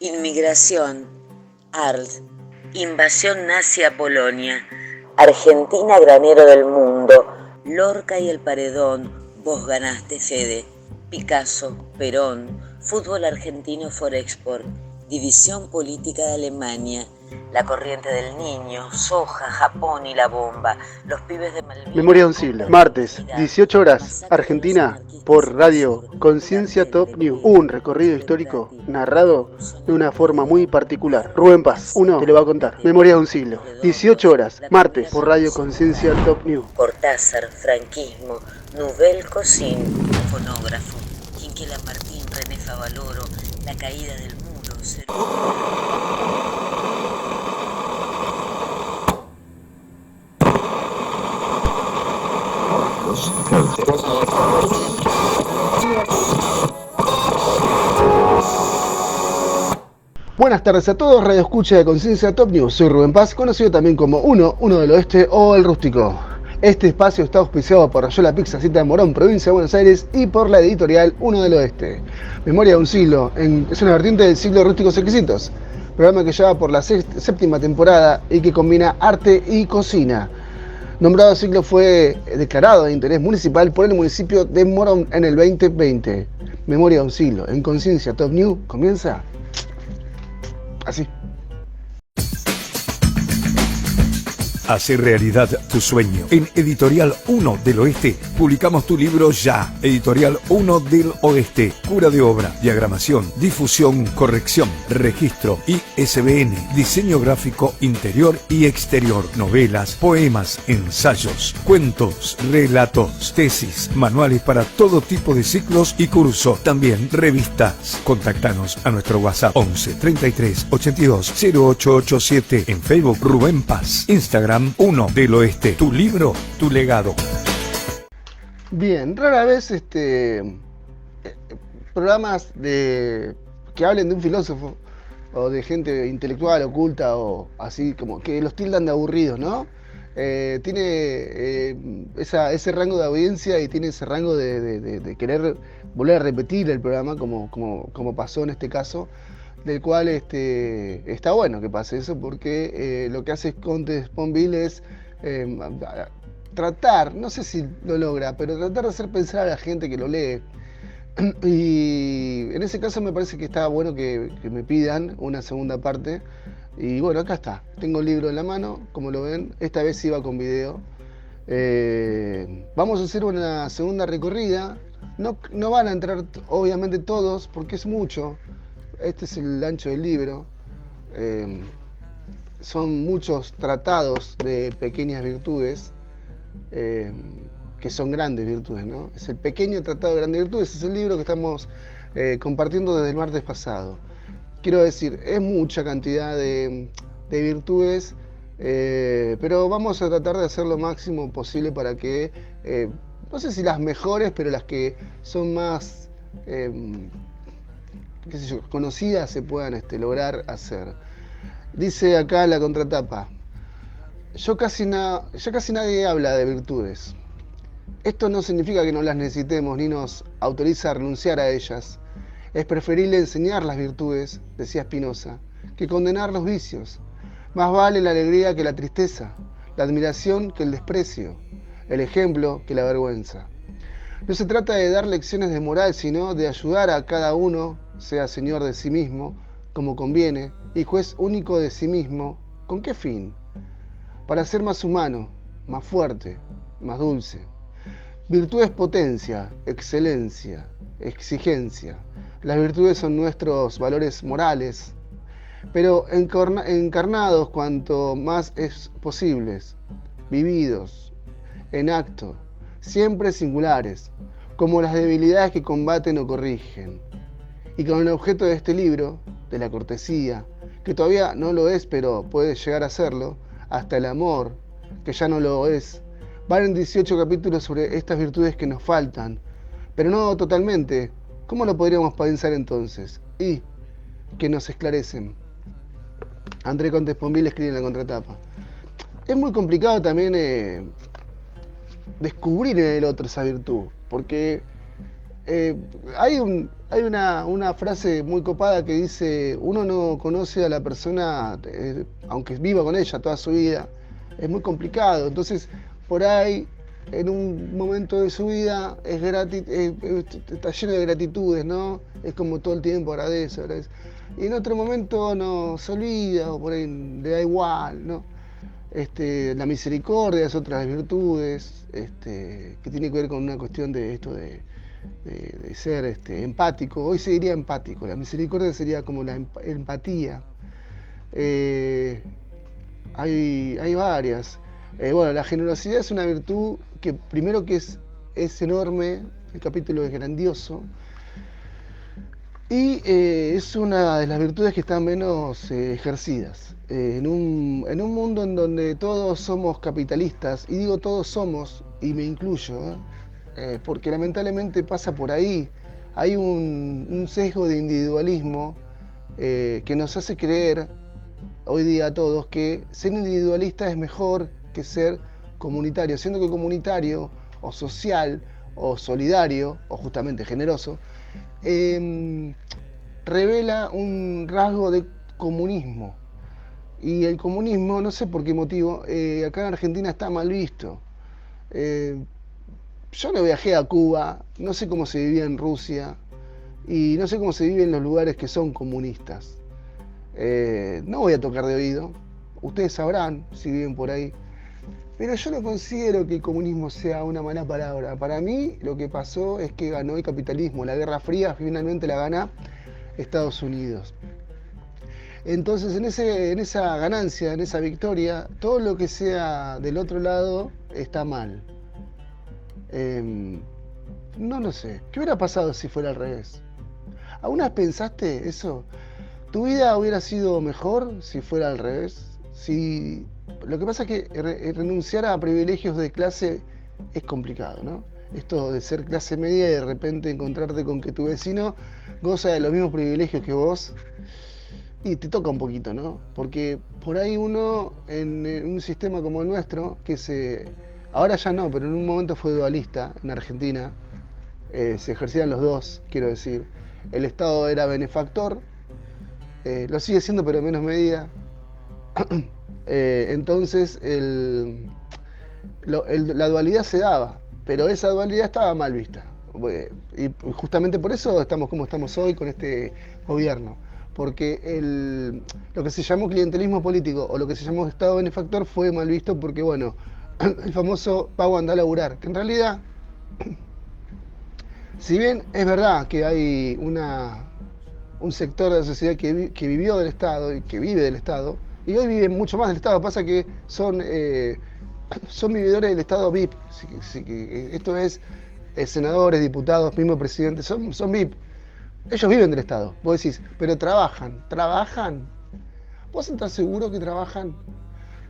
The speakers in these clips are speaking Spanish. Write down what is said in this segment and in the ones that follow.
Inmigración, Arlt, invasión nazi a Polonia, Argentina granero del mundo, Lorca y el Paredón, vos ganaste Fede, Picasso, Perón, fútbol argentino Forexport, división política de Alemania, la corriente del niño, soja, Japón y la bomba, los pibes de Malvinas. Memoria de un siglo, martes, 18 horas, Argentina, por radio Conciencia Top News. Un recorrido histórico narrado de una forma muy particular. Rubén Paz, uno te lo va a contar. Memoria de un siglo, 18 horas, martes, por radio Conciencia Top News. Cortázar, franquismo, Nouvelle Cocine, fonógrafo, Quinquela Martín, René Favaloro, la caída del muro, Buenas tardes a todos, Radio Escucha de Conciencia Top News. Soy Rubén Paz, conocido también como Uno del Oeste o El Rústico. Este espacio está auspiciado por Rayola Pizza, Cita de Morón, provincia de Buenos Aires, y por la editorial Uno del Oeste. Memoria de un siglo, es una vertiente del ciclo Rústicos Exquisitos, programa que lleva por la séptima temporada y que combina arte y cocina. Nombrado ciclo fue declarado de interés municipal por el municipio de Morón en el 2020. Memoria de un siglo, en Conciencia Top News, comienza así. Hacer realidad tu sueño. En Editorial 1 del Oeste publicamos tu libro ya. Editorial 1 del Oeste. Cura de obra, diagramación, difusión, corrección, registro, ISBN, diseño gráfico interior y exterior, novelas, poemas, ensayos, cuentos, relatos, tesis, manuales para todo tipo de ciclos y cursos. También revistas. Contactanos a nuestro WhatsApp 11 33 82 0887. En Facebook Rubén Paz. Instagram 1 del Oeste, tu libro, tu legado. Bien, rara vez programas que hablen de un filósofo o de gente intelectual, oculta o así, como que los tildan de aburridos, ¿no? Tiene ese rango de audiencia y tiene ese rango de querer volver a repetir el programa como pasó en este caso, del cual está bueno que pase eso, porque lo que hace Conte Sponville es tratar, no sé si lo logra, pero tratar de hacer pensar a la gente que lo lee. Y en ese caso me parece que está bueno que me pidan una segunda parte. Y bueno, acá está, tengo el libro en la mano, como lo ven, esta vez iba con video. Vamos a hacer una segunda recorrida. No van a entrar obviamente todos porque es mucho. Este es el ancho del libro. Son muchos tratados de pequeñas virtudes, que son grandes virtudes, ¿no? Es el pequeño tratado de grandes virtudes, es el libro que estamos compartiendo desde el martes pasado. Quiero decir, es mucha cantidad de virtudes, pero vamos a tratar de hacer lo máximo posible para que, no sé si las mejores, pero las que son más qué sé yo, conocidas se puedan lograr hacer. Dice acá la contratapa: ya casi nadie habla de virtudes. Esto no significa que no las necesitemos ni nos autoriza a renunciar a ellas. Es preferible enseñar las virtudes, decía Spinoza, que condenar los vicios. Más vale la alegría que la tristeza, la admiración que el desprecio, el ejemplo que la vergüenza. No se trata de dar lecciones de moral, sino de ayudar a cada uno, sea señor de sí mismo, como conviene, y juez único de sí mismo. ¿Con qué fin? Para ser más humano, más fuerte, más dulce. Virtud es potencia, excelencia, exigencia. Las virtudes son nuestros valores morales, pero encarnados cuanto más es posibles, vividos, en acto, siempre singulares, como las debilidades que combaten o corrigen. Y con el objeto de este libro, de la cortesía, que todavía no lo es, pero puede llegar a serlo, hasta el amor, que ya no lo es, van en 18 capítulos sobre estas virtudes que nos faltan, pero no totalmente. ¿Cómo lo podríamos pensar entonces? Y que nos esclarecen. André Conte Sponville escribe en la contratapa: es muy complicado también descubrir en el otro esa virtud, porque Eh, hay una frase muy copada que dice, uno no conoce a la persona, aunque viva con ella toda su vida, es muy complicado. Entonces, por ahí, en un momento de su vida, está lleno de gratitudes, ¿no? Es como todo el tiempo agradece, agradece. Y en otro momento no se olvida, o por ahí le da igual, ¿no? La misericordia es otra de las virtudes, que tiene que ver con una cuestión de esto de ser empático. Hoy se diría empático, la misericordia sería como la empatía. Eh, hay varias. Bueno, la generosidad es una virtud que primero que es enorme, el capítulo es grandioso, y es una de las virtudes que están menos ejercidas. En un mundo en donde todos somos capitalistas, y digo todos somos, y me incluyo, porque lamentablemente pasa por ahí, hay un sesgo de individualismo que nos hace creer hoy día a todos que ser individualista es mejor que ser comunitario, siendo que comunitario o social o solidario o justamente generoso eh, revela un rasgo de comunismo. Y el comunismo, no sé por qué motivo, acá en Argentina está mal visto. Eh, yo no viajé a Cuba, no sé cómo se vivía en Rusia y no sé cómo se vive en los lugares que son comunistas. No voy a tocar de oído, ustedes sabrán si viven por ahí. Pero yo no considero que el comunismo sea una mala palabra. Para mí lo que pasó es que ganó el capitalismo. La Guerra Fría finalmente la gana Estados Unidos. Entonces en esa ganancia, en esa victoria, todo lo que sea del otro lado está mal. Eh, no lo sé. ¿Qué hubiera pasado si fuera al revés? ¿Alguna vez pensaste eso? ¿Tu vida hubiera sido mejor si fuera al revés? Si... Lo que pasa es que renunciar a privilegios de clase es complicado, ¿no? Esto de ser clase media y de repente encontrarte con que tu vecino goza de los mismos privilegios que vos y te toca un poquito, ¿no? Porque por ahí uno en un sistema como el nuestro, ahora ya no, pero en un momento fue dualista en Argentina, se ejercían los dos, quiero decir. El Estado era benefactor, lo sigue siendo pero en menos medida. Entonces la dualidad se daba, pero esa dualidad estaba mal vista. Y justamente por eso estamos como estamos hoy con este gobierno. Porque lo que se llamó clientelismo político o lo que se llamó Estado benefactor fue mal visto porque, bueno, el famoso pago anda a laburar, que en realidad, si bien es verdad que hay un sector de la sociedad que vivió del Estado y que vive del Estado, y hoy viven mucho más del Estado, pasa que son vividores del Estado VIP, esto es senadores, diputados, mismo presidentes, son VIP, ellos viven del Estado, vos decís, pero trabajan, ¿vos estás seguro que trabajan?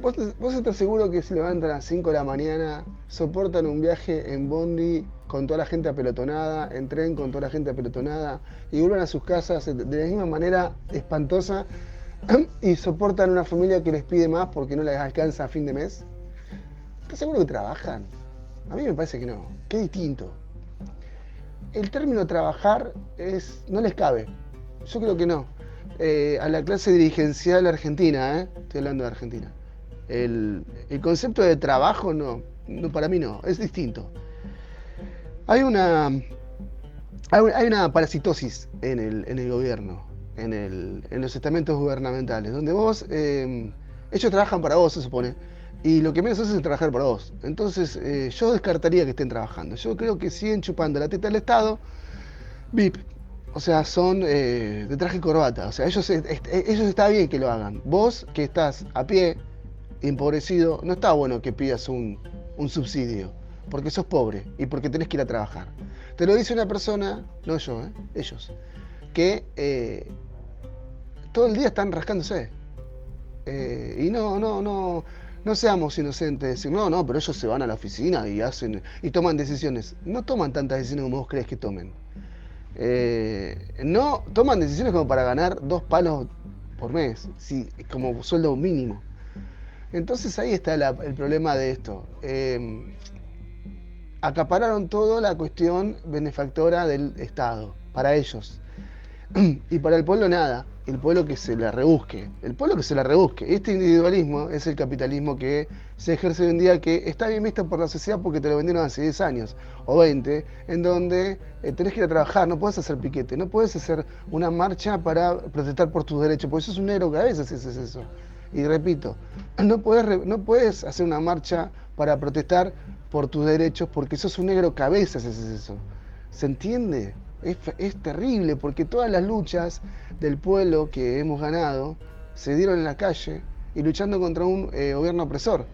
¿Vos estás seguro que se levantan a las 5 de la mañana, soportan un viaje en bondi con toda la gente apelotonada, en tren con toda la gente apelotonada y vuelven a sus casas de la misma manera espantosa y soportan una familia que les pide más porque no les alcanza a fin de mes? ¿Estás seguro que trabajan? A mí me parece que no, que es distinto. El término trabajar no les cabe, yo creo que no. A la clase dirigencial argentina, estoy hablando de Argentina. El concepto de trabajo no, para mí no, es distinto. Hay una parasitosis en el gobierno, en los estamentos gubernamentales, donde ellos trabajan para vos, se supone, y lo que menos hacen es trabajar para vos. Entonces yo descartaría que estén trabajando. Yo creo que siguen chupando la teta del Estado, VIP. O sea, son de traje y corbata. O sea, ellos está bien que lo hagan. Vos, que estás a pie, empobrecido, no está bueno que pidas un subsidio, porque sos pobre y porque tenés que ir a trabajar. Te lo dice una persona, no yo, ellos, que todo el día están rascándose. Y no seamos inocentes, decir, no, pero ellos se van a la oficina y toman decisiones. No toman tantas decisiones como vos crees que tomen. No toman decisiones como para ganar 2 palos por mes, como sueldo mínimo. Entonces ahí está el problema de esto. acapararon toda la cuestión benefactora del Estado, para ellos. Y para el pueblo nada, el pueblo que se la rebusque, el pueblo que se la rebusque. Este individualismo es el capitalismo que se ejerce hoy en día, que está bien visto por la sociedad porque te lo vendieron hace 10 años o 20, en donde tenés que ir a trabajar, no puedes hacer piquete, no puedes hacer una marcha para protestar por tus derechos, porque sos un negro que a veces haces eso. Y repito, no puedes hacer una marcha para protestar por tus derechos porque sos un negro que a veces haces eso. ¿Se entiende? Es terrible porque todas las luchas del pueblo que hemos ganado se dieron en la calle y luchando contra un gobierno opresor.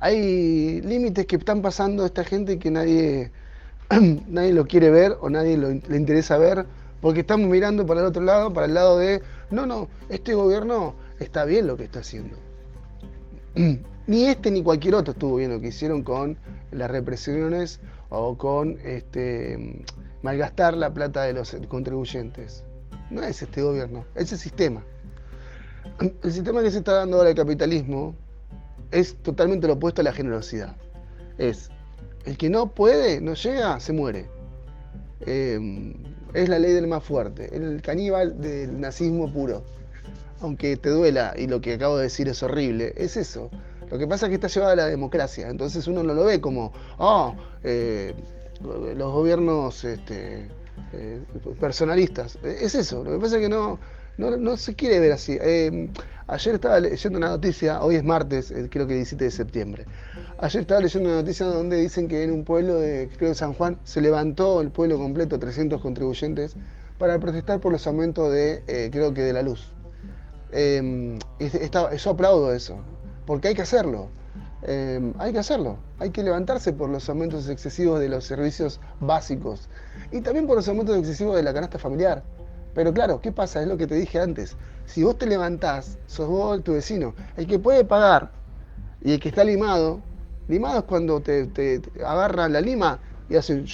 Hay límites que están pasando esta gente que nadie lo quiere ver o nadie le interesa ver, porque estamos mirando para el otro lado, para el lado de no, este gobierno está bien lo que está haciendo. Ni este ni cualquier otro estuvo bien lo que hicieron con las represiones o con malgastar la plata de los contribuyentes. No es este gobierno, es el sistema. El sistema que se está dando ahora el capitalismo es totalmente lo opuesto a la generosidad. Es el que no puede, no llega, se muere. Es la ley del más fuerte, el caníbal del nazismo puro. Aunque te duela y lo que acabo de decir es horrible, es eso. Lo que pasa es que está llevada a la democracia, entonces uno no lo ve como, los gobiernos personalistas. Es eso, lo que pasa es que no se quiere ver así. Ayer estaba leyendo una noticia, hoy es martes, creo que 17 de septiembre. Ayer estaba leyendo una noticia donde dicen que en un pueblo creo de San Juan, se levantó el pueblo completo, 300 contribuyentes, para protestar por los aumentos creo que de la luz. Yo aplaudo eso, porque hay que hacerlo. Hay que levantarse por los aumentos excesivos de los servicios básicos y también por los aumentos excesivos de la canasta familiar. Pero claro, ¿qué pasa? Es lo que te dije antes. Si vos te levantás, sos vos tu vecino. El que puede pagar y el que está limado es cuando te agarran la lima y hacen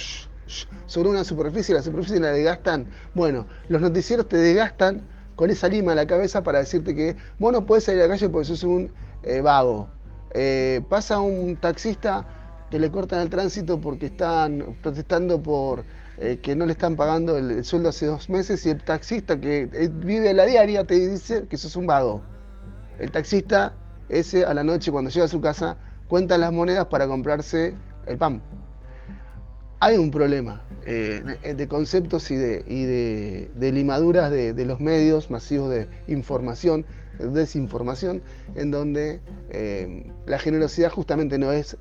sobre una superficie, la superficie la desgastan. Bueno, los noticieros te desgastan con esa lima en la cabeza para decirte que vos no podés salir a la calle porque sos un vago. Pasa un taxista que le cortan el tránsito porque están protestando por que no le están pagando el sueldo hace 2 meses y el taxista que vive la diaria te dice que sos un vago. El taxista ese a la noche cuando llega a su casa cuenta las monedas para comprarse el pan. Hay un problema de conceptos y de limaduras de los medios masivos de información, desinformación, en donde la generosidad justamente no es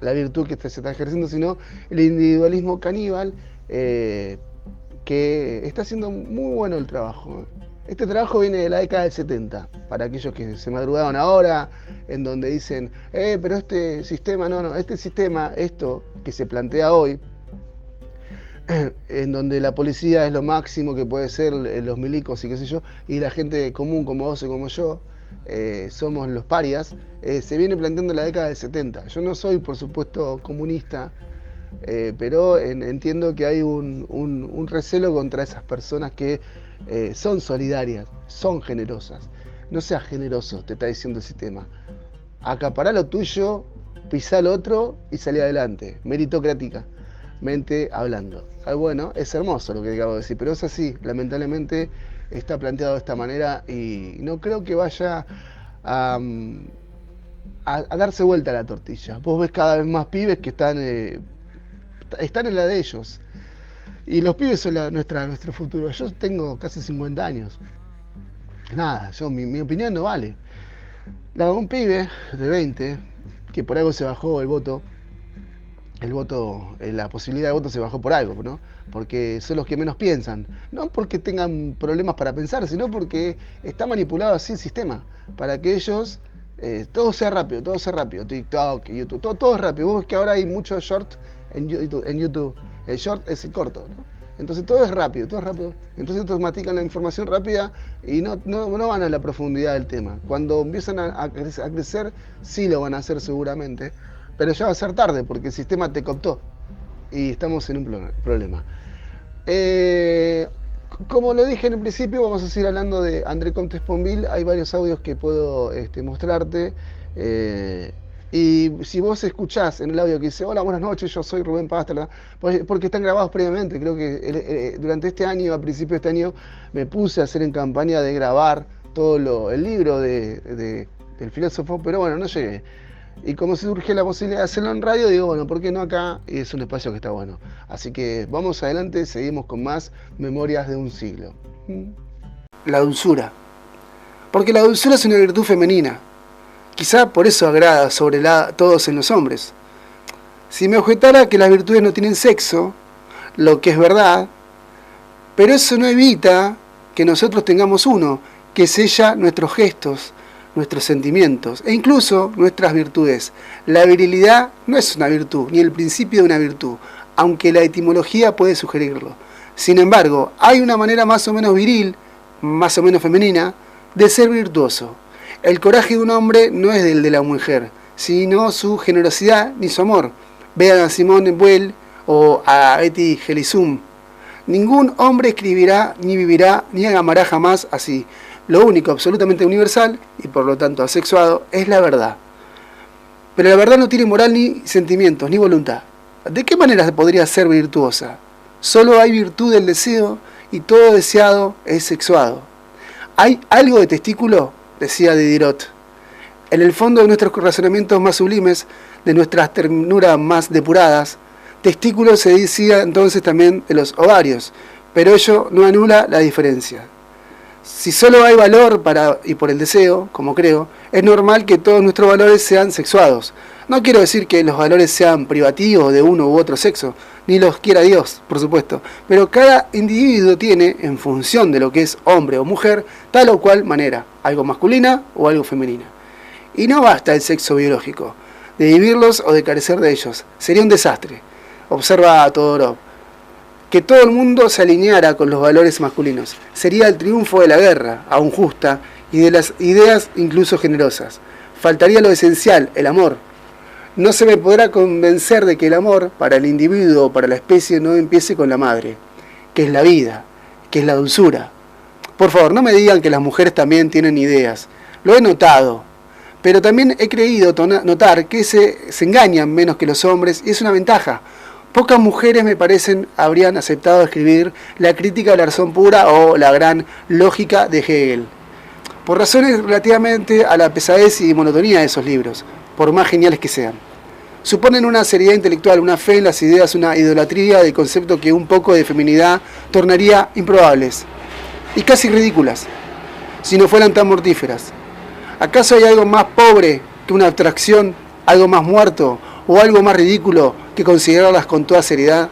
la virtud que se está ejerciendo, sino el individualismo caníbal que está haciendo muy bueno el trabajo. Este trabajo viene de la década del 70, para aquellos que se madrugaron ahora, en donde dicen, pero este sistema, este sistema, esto que se plantea hoy, en donde la policía es lo máximo que puede ser, los milicos y qué sé yo, y la gente común como vos y como yo, somos los parias, se viene planteando en la década del 70. Yo no soy, por supuesto, comunista, pero entiendo que hay un recelo contra esas personas que son solidarias, son generosas. No seas generoso, te está diciendo el sistema. Acapará lo tuyo, pisá lo otro y salí adelante. Meritocráticamente hablando. Bueno, es hermoso lo que acabo de decir, pero es así. Lamentablemente está planteado de esta manera y no creo que vaya a darse vuelta la tortilla. Vos ves cada vez más pibes que están en la de ellos. Y los pibes son nuestro futuro. Yo tengo casi 50 años. Nada, mi opinión no vale. Un pibe de 20, que por algo se bajó la posibilidad de voto se bajó por algo, ¿no? Porque son los que menos piensan. No porque tengan problemas para pensar, sino porque está manipulado así el sistema. Para que ellos, todo sea rápido. TikTok, YouTube, todo es rápido. Vos ves que ahora hay muchos shorts en YouTube. El short es el corto, ¿no? Entonces todo es rápido. Entonces automatican la información rápida y no van a la profundidad del tema. Cuando empiezan a crecer, sí lo van a hacer seguramente, pero ya va a ser tarde porque el sistema te cooptó y estamos en un problema. Como lo dije en el principio, vamos a seguir hablando de André Comte Sponville. Hay varios audios que puedo mostrarte. Y si vos escuchás en el audio que dice, hola, buenas noches, yo soy Rubén Pasta, porque están grabados previamente. Creo que durante este año, a principio de este año, me puse a hacer en campaña de grabar todo el libro del filósofo, pero bueno, no llegué. Y como surge la posibilidad de hacerlo en radio, digo, bueno, ¿por qué no acá? Y es un espacio que está bueno. Así que vamos adelante, seguimos con más Memorias de un siglo. La dulzura. Porque la dulzura es una virtud femenina. Quizá por eso agrada sobre todos en los hombres. Si me objetara que las virtudes no tienen sexo, lo que es verdad, pero eso no evita que nosotros tengamos uno, que sella nuestros gestos, nuestros sentimientos e incluso nuestras virtudes. La virilidad no es una virtud, ni el principio de una virtud, aunque la etimología puede sugerirlo. Sin embargo, hay una manera más o menos viril, más o menos femenina, de ser virtuoso. El coraje de un hombre no es el de la mujer, sino su generosidad ni su amor. Vean a Simone Weil o a Etty Hillesum. Ningún hombre escribirá, ni vivirá, ni amará jamás así. Lo único absolutamente universal, y por lo tanto asexuado, es la verdad. Pero la verdad no tiene moral ni sentimientos, ni voluntad. ¿De qué manera podría ser virtuosa? Solo hay virtud del deseo, y todo deseado es sexuado. ¿Hay algo de testículo?, decía Diderot. En el fondo de nuestros razonamientos más sublimes, de nuestras ternuras más depuradas, testículo se decía entonces también de los ovarios, pero ello no anula la diferencia. Si solo hay valor y por el deseo, como creo, es normal que todos nuestros valores sean sexuados. No quiero decir que los valores sean privativos de uno u otro sexo, ni los quiera Dios, por supuesto, pero cada individuo tiene, en función de lo que es hombre o mujer, tal o cual manera, algo masculina o algo femenina. Y no basta el sexo biológico, de vivirlos o de carecer de ellos, sería un desastre. Observa a Todorov. Que todo el mundo se alineara con los valores masculinos. Sería el triunfo de la guerra, aún justa, y de las ideas incluso generosas. Faltaría lo esencial, el amor. No se me podrá convencer de que el amor, para el individuo o para la especie, no empiece con la madre, que es la vida, que es la dulzura. Por favor, no me digan que las mujeres también tienen ideas. Lo he notado, pero también he creído notar que se engañan menos que los hombres, y es una ventaja. Pocas mujeres, me parecen, habrían aceptado escribir la crítica de la razón pura o la gran lógica de Hegel, por razones relativamente a la pesadez y monotonía de esos libros, por más geniales que sean. Suponen una seriedad intelectual, una fe en las ideas, una idolatría del concepto que un poco de feminidad tornaría improbables y casi ridículas, si no fueran tan mortíferas. ¿Acaso hay algo más pobre que una abstracción, algo más muerto o algo más ridículo que considerarlas con toda seriedad?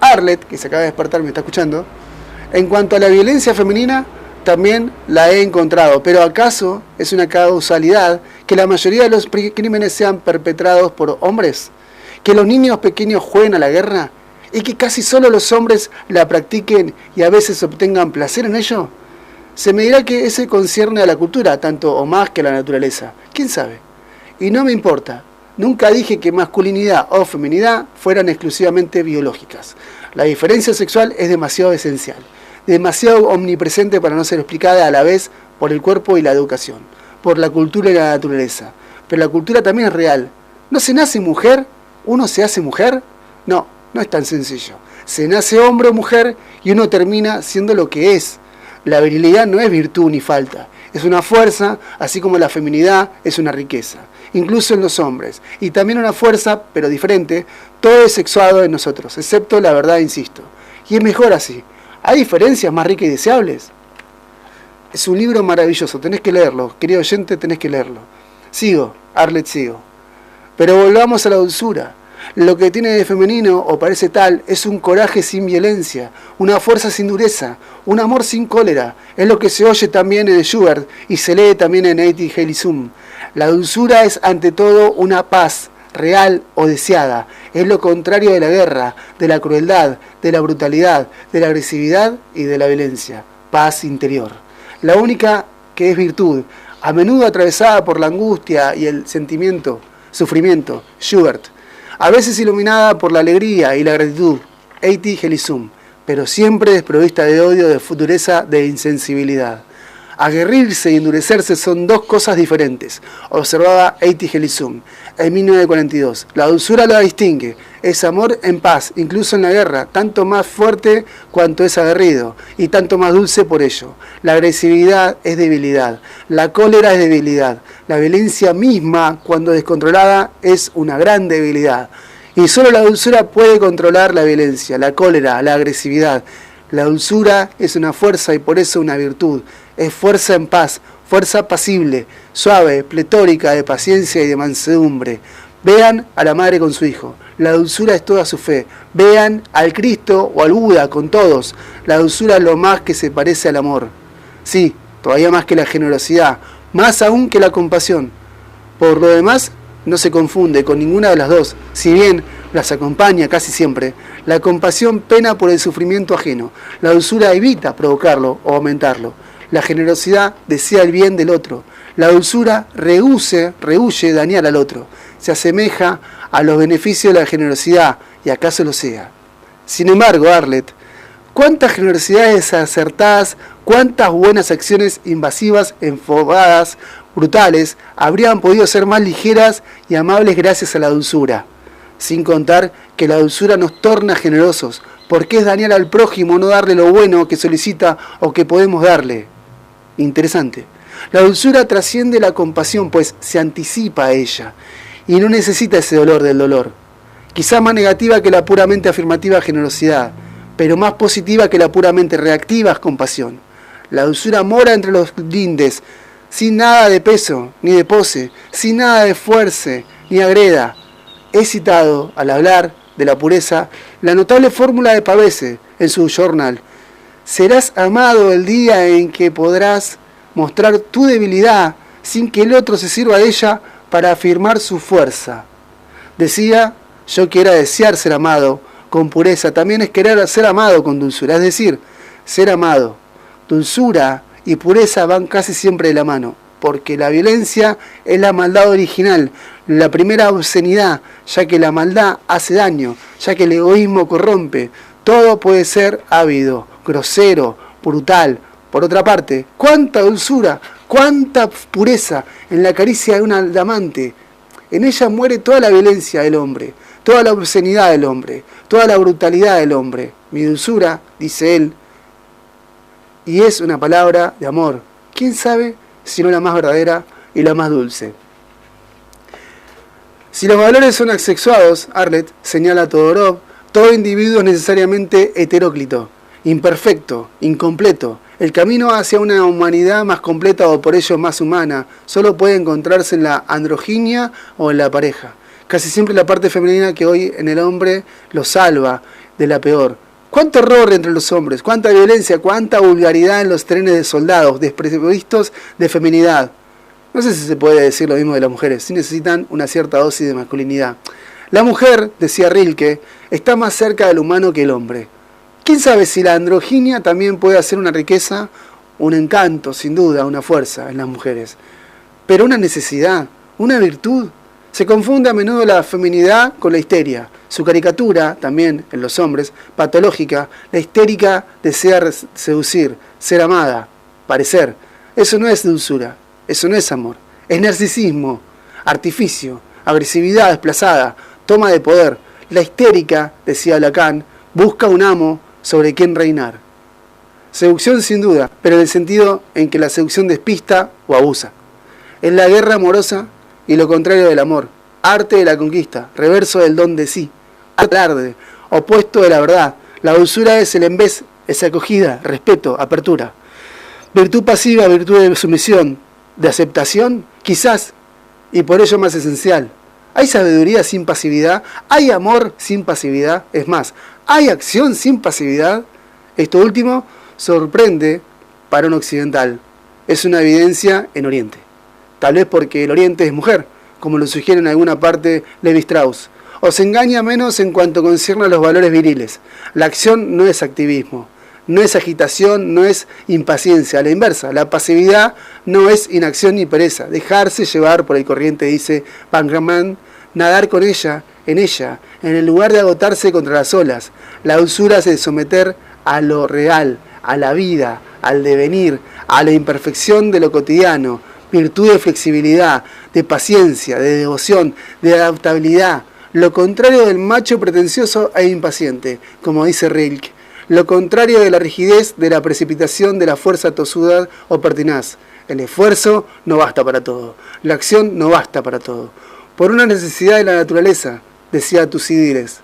Arlet, que se acaba de despertar, me está escuchando, en cuanto a la violencia femenina, también la he encontrado, pero ¿acaso es una causalidad que la mayoría de los crímenes sean perpetrados por hombres? ¿Que los niños pequeños jueguen a la guerra? ¿Y que casi solo los hombres la practiquen y a veces obtengan placer en ello? Se me dirá que ese concierne a la cultura, tanto o más que a la naturaleza. ¿Quién sabe? Y no me importa. Nunca dije que masculinidad o feminidad fueran exclusivamente biológicas. La diferencia sexual es demasiado esencial, demasiado omnipresente para no ser explicada a la vez por el cuerpo y la educación, por la cultura y la naturaleza. Pero la cultura también es real. ¿No se nace mujer? ¿Uno se hace mujer? No, no es tan sencillo. Se nace hombre o mujer y uno termina siendo lo que es. La virilidad no es virtud ni falta, es una fuerza, así como la feminidad es una riqueza, incluso en los hombres. Y también una fuerza, pero diferente, todo es sexuado en nosotros, excepto la verdad, insisto. Y es mejor así. ¿Hay diferencias más ricas y deseables? Es un libro maravilloso, tenés que leerlo, querido oyente, tenés que leerlo. Sigo, Arlet, sigo. Pero volvamos a la dulzura. Lo que tiene de femenino, o parece tal, es un coraje sin violencia, una fuerza sin dureza, un amor sin cólera. Es lo que se oye también en Schubert y se lee también en Etty Hillesum. La dulzura es ante todo una paz, real o deseada. Es lo contrario de la guerra, de la crueldad, de la brutalidad, de la agresividad y de la violencia. Paz interior. La única que es virtud, a menudo atravesada por la angustia y el sufrimiento. Schubert. A veces iluminada por la alegría y la gratitud, Etty Hillesum, pero siempre desprovista de odio, de dureza, de insensibilidad. Aguerrirse y endurecerse son dos cosas diferentes, observaba Eiti Gelizum en 1942. La dulzura la distingue, es amor en paz, incluso en la guerra, tanto más fuerte cuanto es aguerrido, y tanto más dulce por ello. La agresividad es debilidad, la cólera es debilidad, la violencia misma, cuando descontrolada, es una gran debilidad. Y solo la dulzura puede controlar la violencia, la cólera, la agresividad. La dulzura es una fuerza y por eso una virtud. Es fuerza en paz, fuerza apacible, suave, pletórica de paciencia y de mansedumbre. Vean a la madre con su hijo. La dulzura es toda su fe. Vean al Cristo o al Buda con todos. La dulzura es lo más que se parece al amor. Sí, todavía más que la generosidad, más aún que la compasión. Por lo demás, no se confunde con ninguna de las dos, si bien las acompaña casi siempre. La compasión pena por el sufrimiento ajeno. La dulzura evita provocarlo o aumentarlo. La generosidad desea el bien del otro. La dulzura rehúye dañar al otro. Se asemeja a los beneficios de la generosidad, y acaso lo sea. Sin embargo, Arlet, cuántas generosidades acertadas, cuántas buenas acciones invasivas, enfogadas, brutales, habrían podido ser más ligeras y amables gracias a la dulzura. Sin contar que la dulzura nos torna generosos, porque es dañar al prójimo no darle lo bueno que solicita o que podemos darle. Interesante. La dulzura trasciende la compasión, pues se anticipa a ella, y no necesita ese dolor del dolor. Quizá más negativa que la puramente afirmativa generosidad, pero más positiva que la puramente reactiva compasión. La dulzura mora entre los lindes, sin nada de peso, ni de pose, sin nada de fuerza, ni agreda. He citado, al hablar de la pureza, la notable fórmula de Pavese en su journal. Serás amado el día en que podrás mostrar tu debilidad sin que el otro se sirva de ella para afirmar su fuerza. Decía yo que era desear ser amado con pureza, también es querer ser amado con dulzura, es decir, ser amado. Dulzura y pureza van casi siempre de la mano, porque la violencia es la maldad original, la primera obscenidad, ya que la maldad hace daño, ya que el egoísmo corrompe. Todo puede ser ávido, grosero, brutal. Por otra parte, cuánta dulzura, cuánta pureza en la caricia de una amante. En ella muere toda la violencia del hombre, toda la obscenidad del hombre, toda la brutalidad del hombre. Mi dulzura, dice él, y es una palabra de amor. ¿Quién sabe si no la más verdadera y la más dulce? Si los valores son asexuados, Arlet, señala Todorov, todo individuo es necesariamente heteróclito, imperfecto, incompleto. El camino hacia una humanidad más completa o por ello más humana solo puede encontrarse en la androginia o en la pareja. Casi siempre la parte femenina que hoy en el hombre lo salva de la peor. Cuánto horror entre los hombres, cuánta violencia, cuánta vulgaridad en los trenes de soldados, desprovistos de feminidad. No sé si se puede decir lo mismo de las mujeres, si necesitan una cierta dosis de masculinidad. La mujer, decía Rilke, está más cerca del humano que el hombre. ¿Quién sabe si la androginia también puede hacer una riqueza, un encanto, sin duda, una fuerza en las mujeres? Pero una necesidad, una virtud. Se confunde a menudo la feminidad con la histeria. Su caricatura, también en los hombres, patológica, la histérica desea seducir, ser amada, parecer. Eso no es dulzura, eso no es amor. Es narcisismo, artificio, agresividad desplazada, toma de poder. La histérica, decía Lacan, busca un amo sobre quien reinar. Seducción sin duda, pero en el sentido en que la seducción despista o abusa. Es la guerra amorosa y lo contrario del amor. Arte de la conquista, reverso del don de sí. Alarde, opuesto de la verdad. La dulzura es el embés, es acogida, respeto, apertura. Virtud pasiva, virtud de sumisión, de aceptación, quizás, y por ello más esencial. ¿Hay sabiduría sin pasividad? ¿Hay amor sin pasividad? Es más, ¿hay acción sin pasividad? Esto último sorprende para un occidental. Es una evidencia en Oriente. Tal vez porque el Oriente es mujer, como lo sugiere en alguna parte Levi Strauss. O se engaña menos en cuanto concierne a los valores viriles. La acción no es activismo, no es agitación, no es impaciencia. A la inversa, la pasividad no es inacción ni pereza. Dejarse llevar por el corriente, dice Bangerman, nadar con ella, en el lugar de agotarse contra las olas. La dulzura es de someter a lo real, a la vida, al devenir, a la imperfección de lo cotidiano, virtud de flexibilidad, de paciencia, de devoción, de adaptabilidad, lo contrario del macho pretencioso e impaciente, como dice Rilke, lo contrario de la rigidez, de la precipitación, de la fuerza tosuda o pertinaz. El esfuerzo no basta para todo, la acción no basta para todo. Por una necesidad de la naturaleza, decía Tucídides,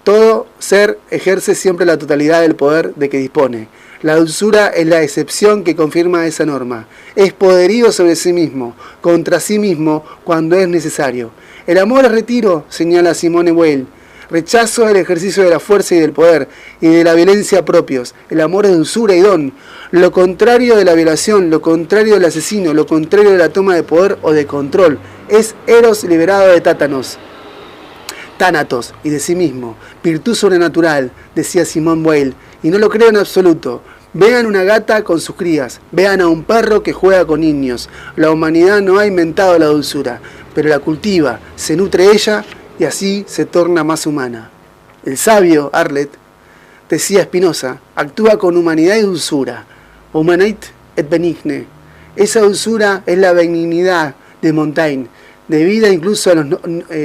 todo ser ejerce siempre la totalidad del poder de que dispone. La dulzura es la excepción que confirma esa norma. Es poderío sobre sí mismo, contra sí mismo, cuando es necesario. El amor es retiro, señala Simone Weil. Rechazo del ejercicio de la fuerza y del poder y de la violencia propios. El amor es dulzura y don. Lo contrario de la violación, lo contrario del asesino, lo contrario de la toma de poder o de control. Es Eros liberado de tánatos y de sí mismo. Virtud sobrenatural, decía Simone Weil. Y no lo creo en absoluto. Vean una gata con sus crías, vean a un perro que juega con niños. La humanidad no ha inventado la dulzura, pero la cultiva, se nutre ella y así se torna más humana. El sabio, Arlet, decía Spinoza, actúa con humanidad y dulzura. Humanit et benigne. Esa dulzura es la benignidad de Montaigne, debida incluso a los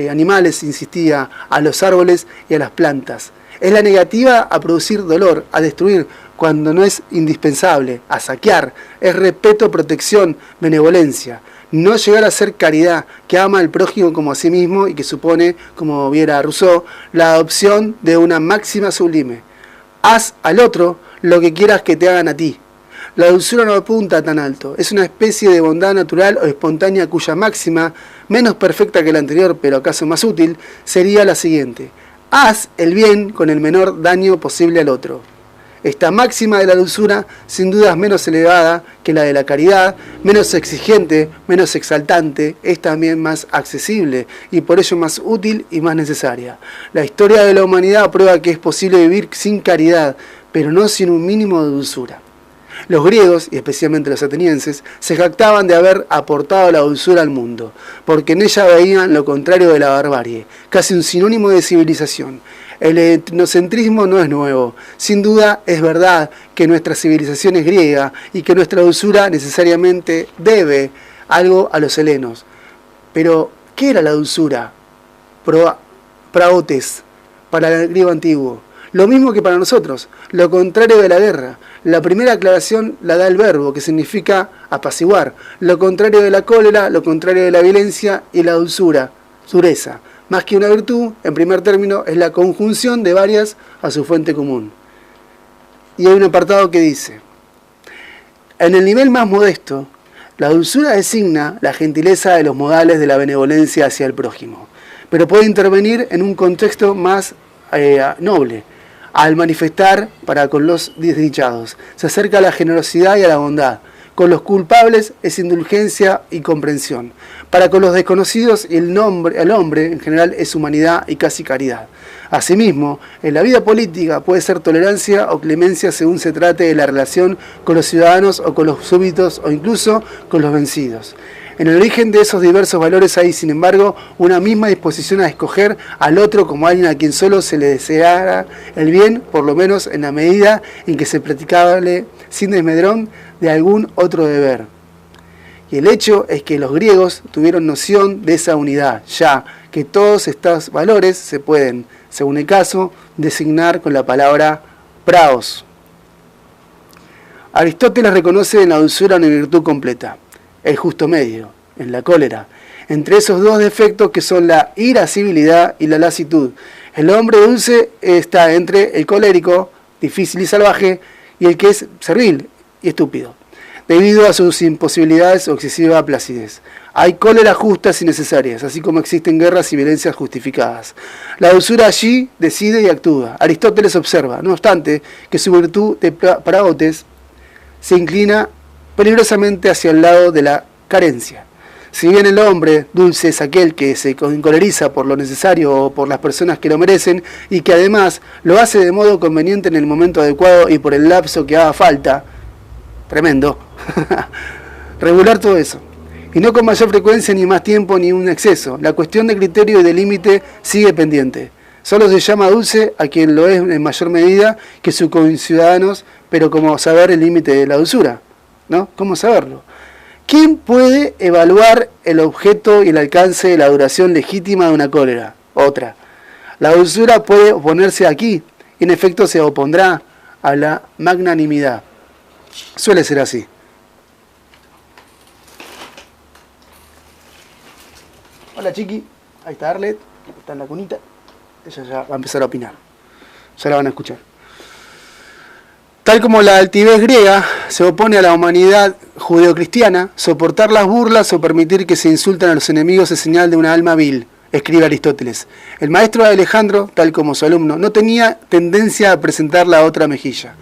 animales, insistía, a los árboles y a las plantas. Es la negativa a producir dolor, a destruir cuando no es indispensable, a saquear. Es respeto, protección, benevolencia. No llegar a ser caridad, que ama al prójimo como a sí mismo y que supone, como viera Rousseau, la adopción de una máxima sublime. Haz al otro lo que quieras que te hagan a ti. La dulzura no apunta tan alto, es una especie de bondad natural o espontánea cuya máxima, menos perfecta que la anterior pero acaso más útil, sería la siguiente. Haz el bien con el menor daño posible al otro. Esta máxima de la dulzura, sin duda es menos elevada que la de la caridad, menos exigente, menos exaltante, es también más accesible y por ello más útil y más necesaria. La historia de la humanidad prueba que es posible vivir sin caridad, pero no sin un mínimo de dulzura. Los griegos, y especialmente los atenienses, se jactaban de haber aportado la dulzura al mundo, porque en ella veían lo contrario de la barbarie, casi un sinónimo de civilización. El etnocentrismo no es nuevo. Sin duda es verdad que nuestra civilización es griega y que nuestra dulzura necesariamente debe algo a los helenos. Pero, ¿qué era la dulzura? Praotes, para el griego antiguo. Lo mismo que para nosotros, lo contrario de la guerra. La primera aclaración la da el verbo, que significa apaciguar. Lo contrario de la cólera, lo contrario de la violencia y la dulzura, dureza. Más que una virtud, en primer término, es la conjunción de varias a su fuente común. Y hay un apartado que dice, en el nivel más modesto, la dulzura designa la gentileza de los modales de la benevolencia hacia el prójimo, pero puede intervenir en un contexto más noble. Al manifestar para con los desdichados, se acerca a la generosidad y a la bondad. Con los culpables es indulgencia y comprensión. Para con los desconocidos y el hombre en general es humanidad y casi caridad. Asimismo, en la vida política puede ser tolerancia o clemencia según se trate de la relación con los ciudadanos o con los súbditos o incluso con los vencidos. En el origen de esos diversos valores hay, sin embargo, una misma disposición a escoger al otro como alguien a quien solo se le deseara el bien, por lo menos en la medida en que se practicable sin desmedrón de algún otro deber. Y el hecho es que los griegos tuvieron noción de esa unidad, ya que todos estos valores se pueden, según el caso, designar con la palabra praos. Aristóteles reconoce en la dulzura una virtud completa. El justo medio, en la cólera, entre esos dos defectos que son la irascibilidad y la lasitud. El hombre dulce está entre el colérico, difícil y salvaje, y el que es servil y estúpido, debido a sus imposibilidades o excesiva placidez. Hay cóleras justas y necesarias, así como existen guerras y violencias justificadas. La dulzura allí decide y actúa. Aristóteles observa, no obstante, que su virtud de praotes se inclina peligrosamente hacia el lado de la carencia. Si bien el hombre dulce es aquel que se encoleriza por lo necesario o por las personas que lo merecen y que además lo hace de modo conveniente en el momento adecuado y por el lapso que haga falta, tremendo, regular todo eso. Y no con mayor frecuencia ni más tiempo ni un exceso. La cuestión de criterio y de límite sigue pendiente. Solo se llama dulce a quien lo es en mayor medida que sus conciudadanos, pero como saber el límite de la dulzura. ¿no? ¿Cómo saberlo? ¿Quién puede evaluar el objeto y el alcance de la duración legítima de una cólera? Otra. La dulzura puede oponerse aquí, y en efecto se opondrá a la magnanimidad. Suele ser así. Hola Chiqui, ahí está Arlet, está en la cunita. Ella ya va a empezar a opinar. Ya la van a escuchar. Tal como la altivez griega se opone a la humanidad judeocristiana, soportar las burlas o permitir que se insulten a los enemigos es señal de una alma vil, escribe Aristóteles. El maestro de Alejandro, tal como su alumno, no tenía tendencia a presentar la otra mejilla.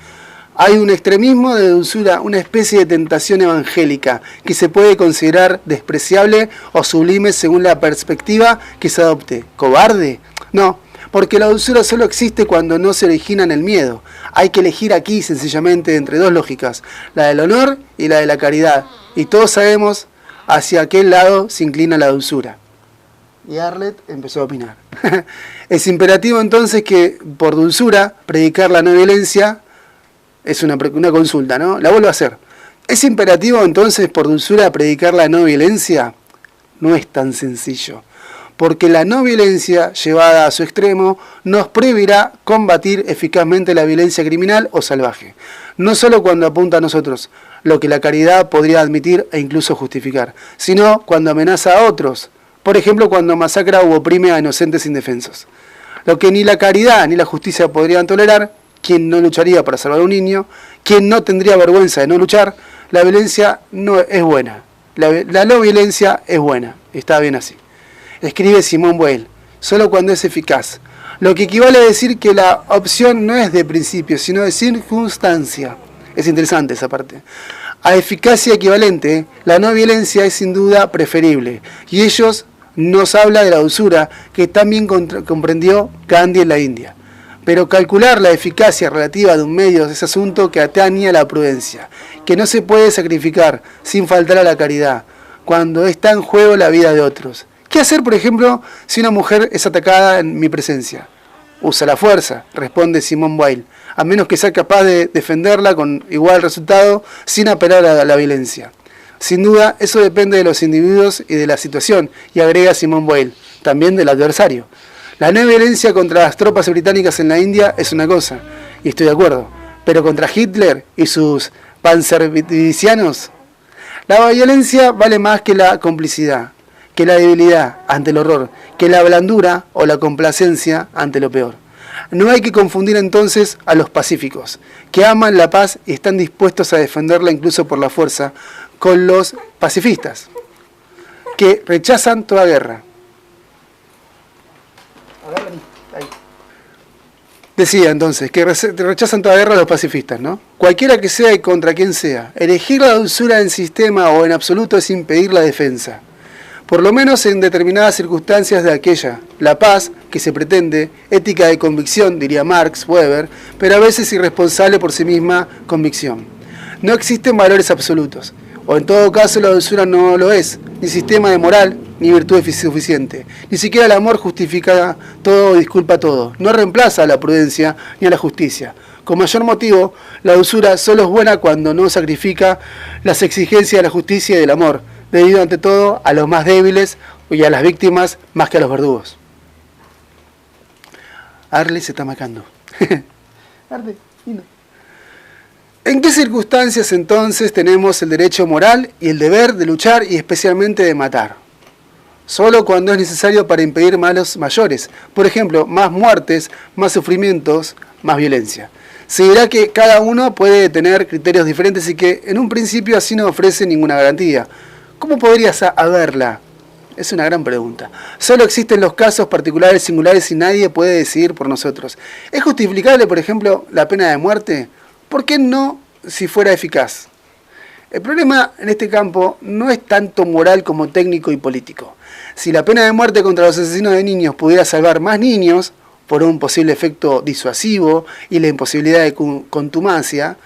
Hay un extremismo de dulzura, una especie de tentación evangélica, que se puede considerar despreciable o sublime según la perspectiva que se adopte. ¿Cobarde? No, porque la dulzura solo existe cuando no se origina en el miedo. Hay que elegir aquí sencillamente entre dos lógicas, la del honor y la de la caridad. Y todos sabemos hacia qué lado se inclina la dulzura. Y Arlet empezó a opinar. Es imperativo entonces que por dulzura predicar la no violencia. Es una consulta, ¿no? La vuelvo a hacer. ¿Es imperativo entonces por dulzura predicar la no violencia? No es tan sencillo. Porque la no violencia, llevada a su extremo, nos prohibirá combatir eficazmente la violencia criminal o salvaje. No solo cuando apunta a nosotros, lo que la caridad podría admitir e incluso justificar, sino cuando amenaza a otros. Por ejemplo, cuando masacra u oprime a inocentes indefensos. Lo que ni la caridad ni la justicia podrían tolerar, quien no lucharía para salvar a un niño, quien no tendría vergüenza de no luchar, la violencia no es buena. La no violencia es buena, está bien así. Escribe Simone Weil, solo cuando es eficaz. Lo que equivale a decir que la opción no es de principio, sino de circunstancia. Es interesante esa parte. A eficacia equivalente, la no violencia es sin duda preferible. Y ellos nos habla de la dulzura que también comprendió Gandhi en la India. Pero calcular la eficacia relativa de un medio es asunto que atañe a la prudencia, que no se puede sacrificar sin faltar a la caridad, cuando está en juego la vida de otros. ¿Qué hacer, por ejemplo, si una mujer es atacada en mi presencia? Usa la fuerza, responde Simone Weil, a menos que sea capaz de defenderla con igual resultado sin apelar a la violencia. Sin duda, eso depende de los individuos y de la situación, y agrega Simone Weil, también del adversario. La no violencia contra las tropas británicas en la India es una cosa, y estoy de acuerdo, pero contra Hitler y sus panzerdivisionanos, la violencia vale más que la complicidad, que la debilidad ante el horror, que la blandura o la complacencia ante lo peor. No hay que confundir entonces a los pacíficos, que aman la paz y están dispuestos a defenderla incluso por la fuerza, con los pacifistas, que rechazan toda guerra. Decía entonces que rechazan toda guerra a los pacifistas, ¿no? Cualquiera que sea y contra quien sea, elegir la dulzura en sistema o en absoluto es impedir la defensa. Por lo menos en determinadas circunstancias de aquella, la paz que se pretende, ética de convicción, diría Marx, Weber, pero a veces irresponsable por sí misma convicción. No existen valores absolutos, o en todo caso la dulzura no lo es, ni sistema de moral, ni virtud suficiente. Ni siquiera el amor justifica todo o disculpa todo. No reemplaza a la prudencia ni a la justicia. Con mayor motivo, la dulzura solo es buena cuando no sacrifica las exigencias de la justicia y del amor, debido ante todo a los más débiles y a las víctimas más que a los verdugos. Arle se está macando. Arle, lindo. ¿En qué circunstancias entonces tenemos el derecho moral y el deber de luchar y especialmente de matar? Solo cuando es necesario para impedir males mayores. Por ejemplo, más muertes, más sufrimientos, más violencia. Se dirá que cada uno puede tener criterios diferentes y que en un principio así no ofrece ninguna garantía. ¿Cómo podrías haberla? Es una gran pregunta. Solo existen los casos particulares singulares y nadie puede decidir por nosotros. ¿Es justificable, por ejemplo, la pena de muerte? ¿Por qué no si fuera eficaz? El problema en este campo no es tanto moral como técnico y político. Si la pena de muerte contra los asesinos de niños pudiera salvar más niños por un posible efecto disuasivo y la imposibilidad de contumacia,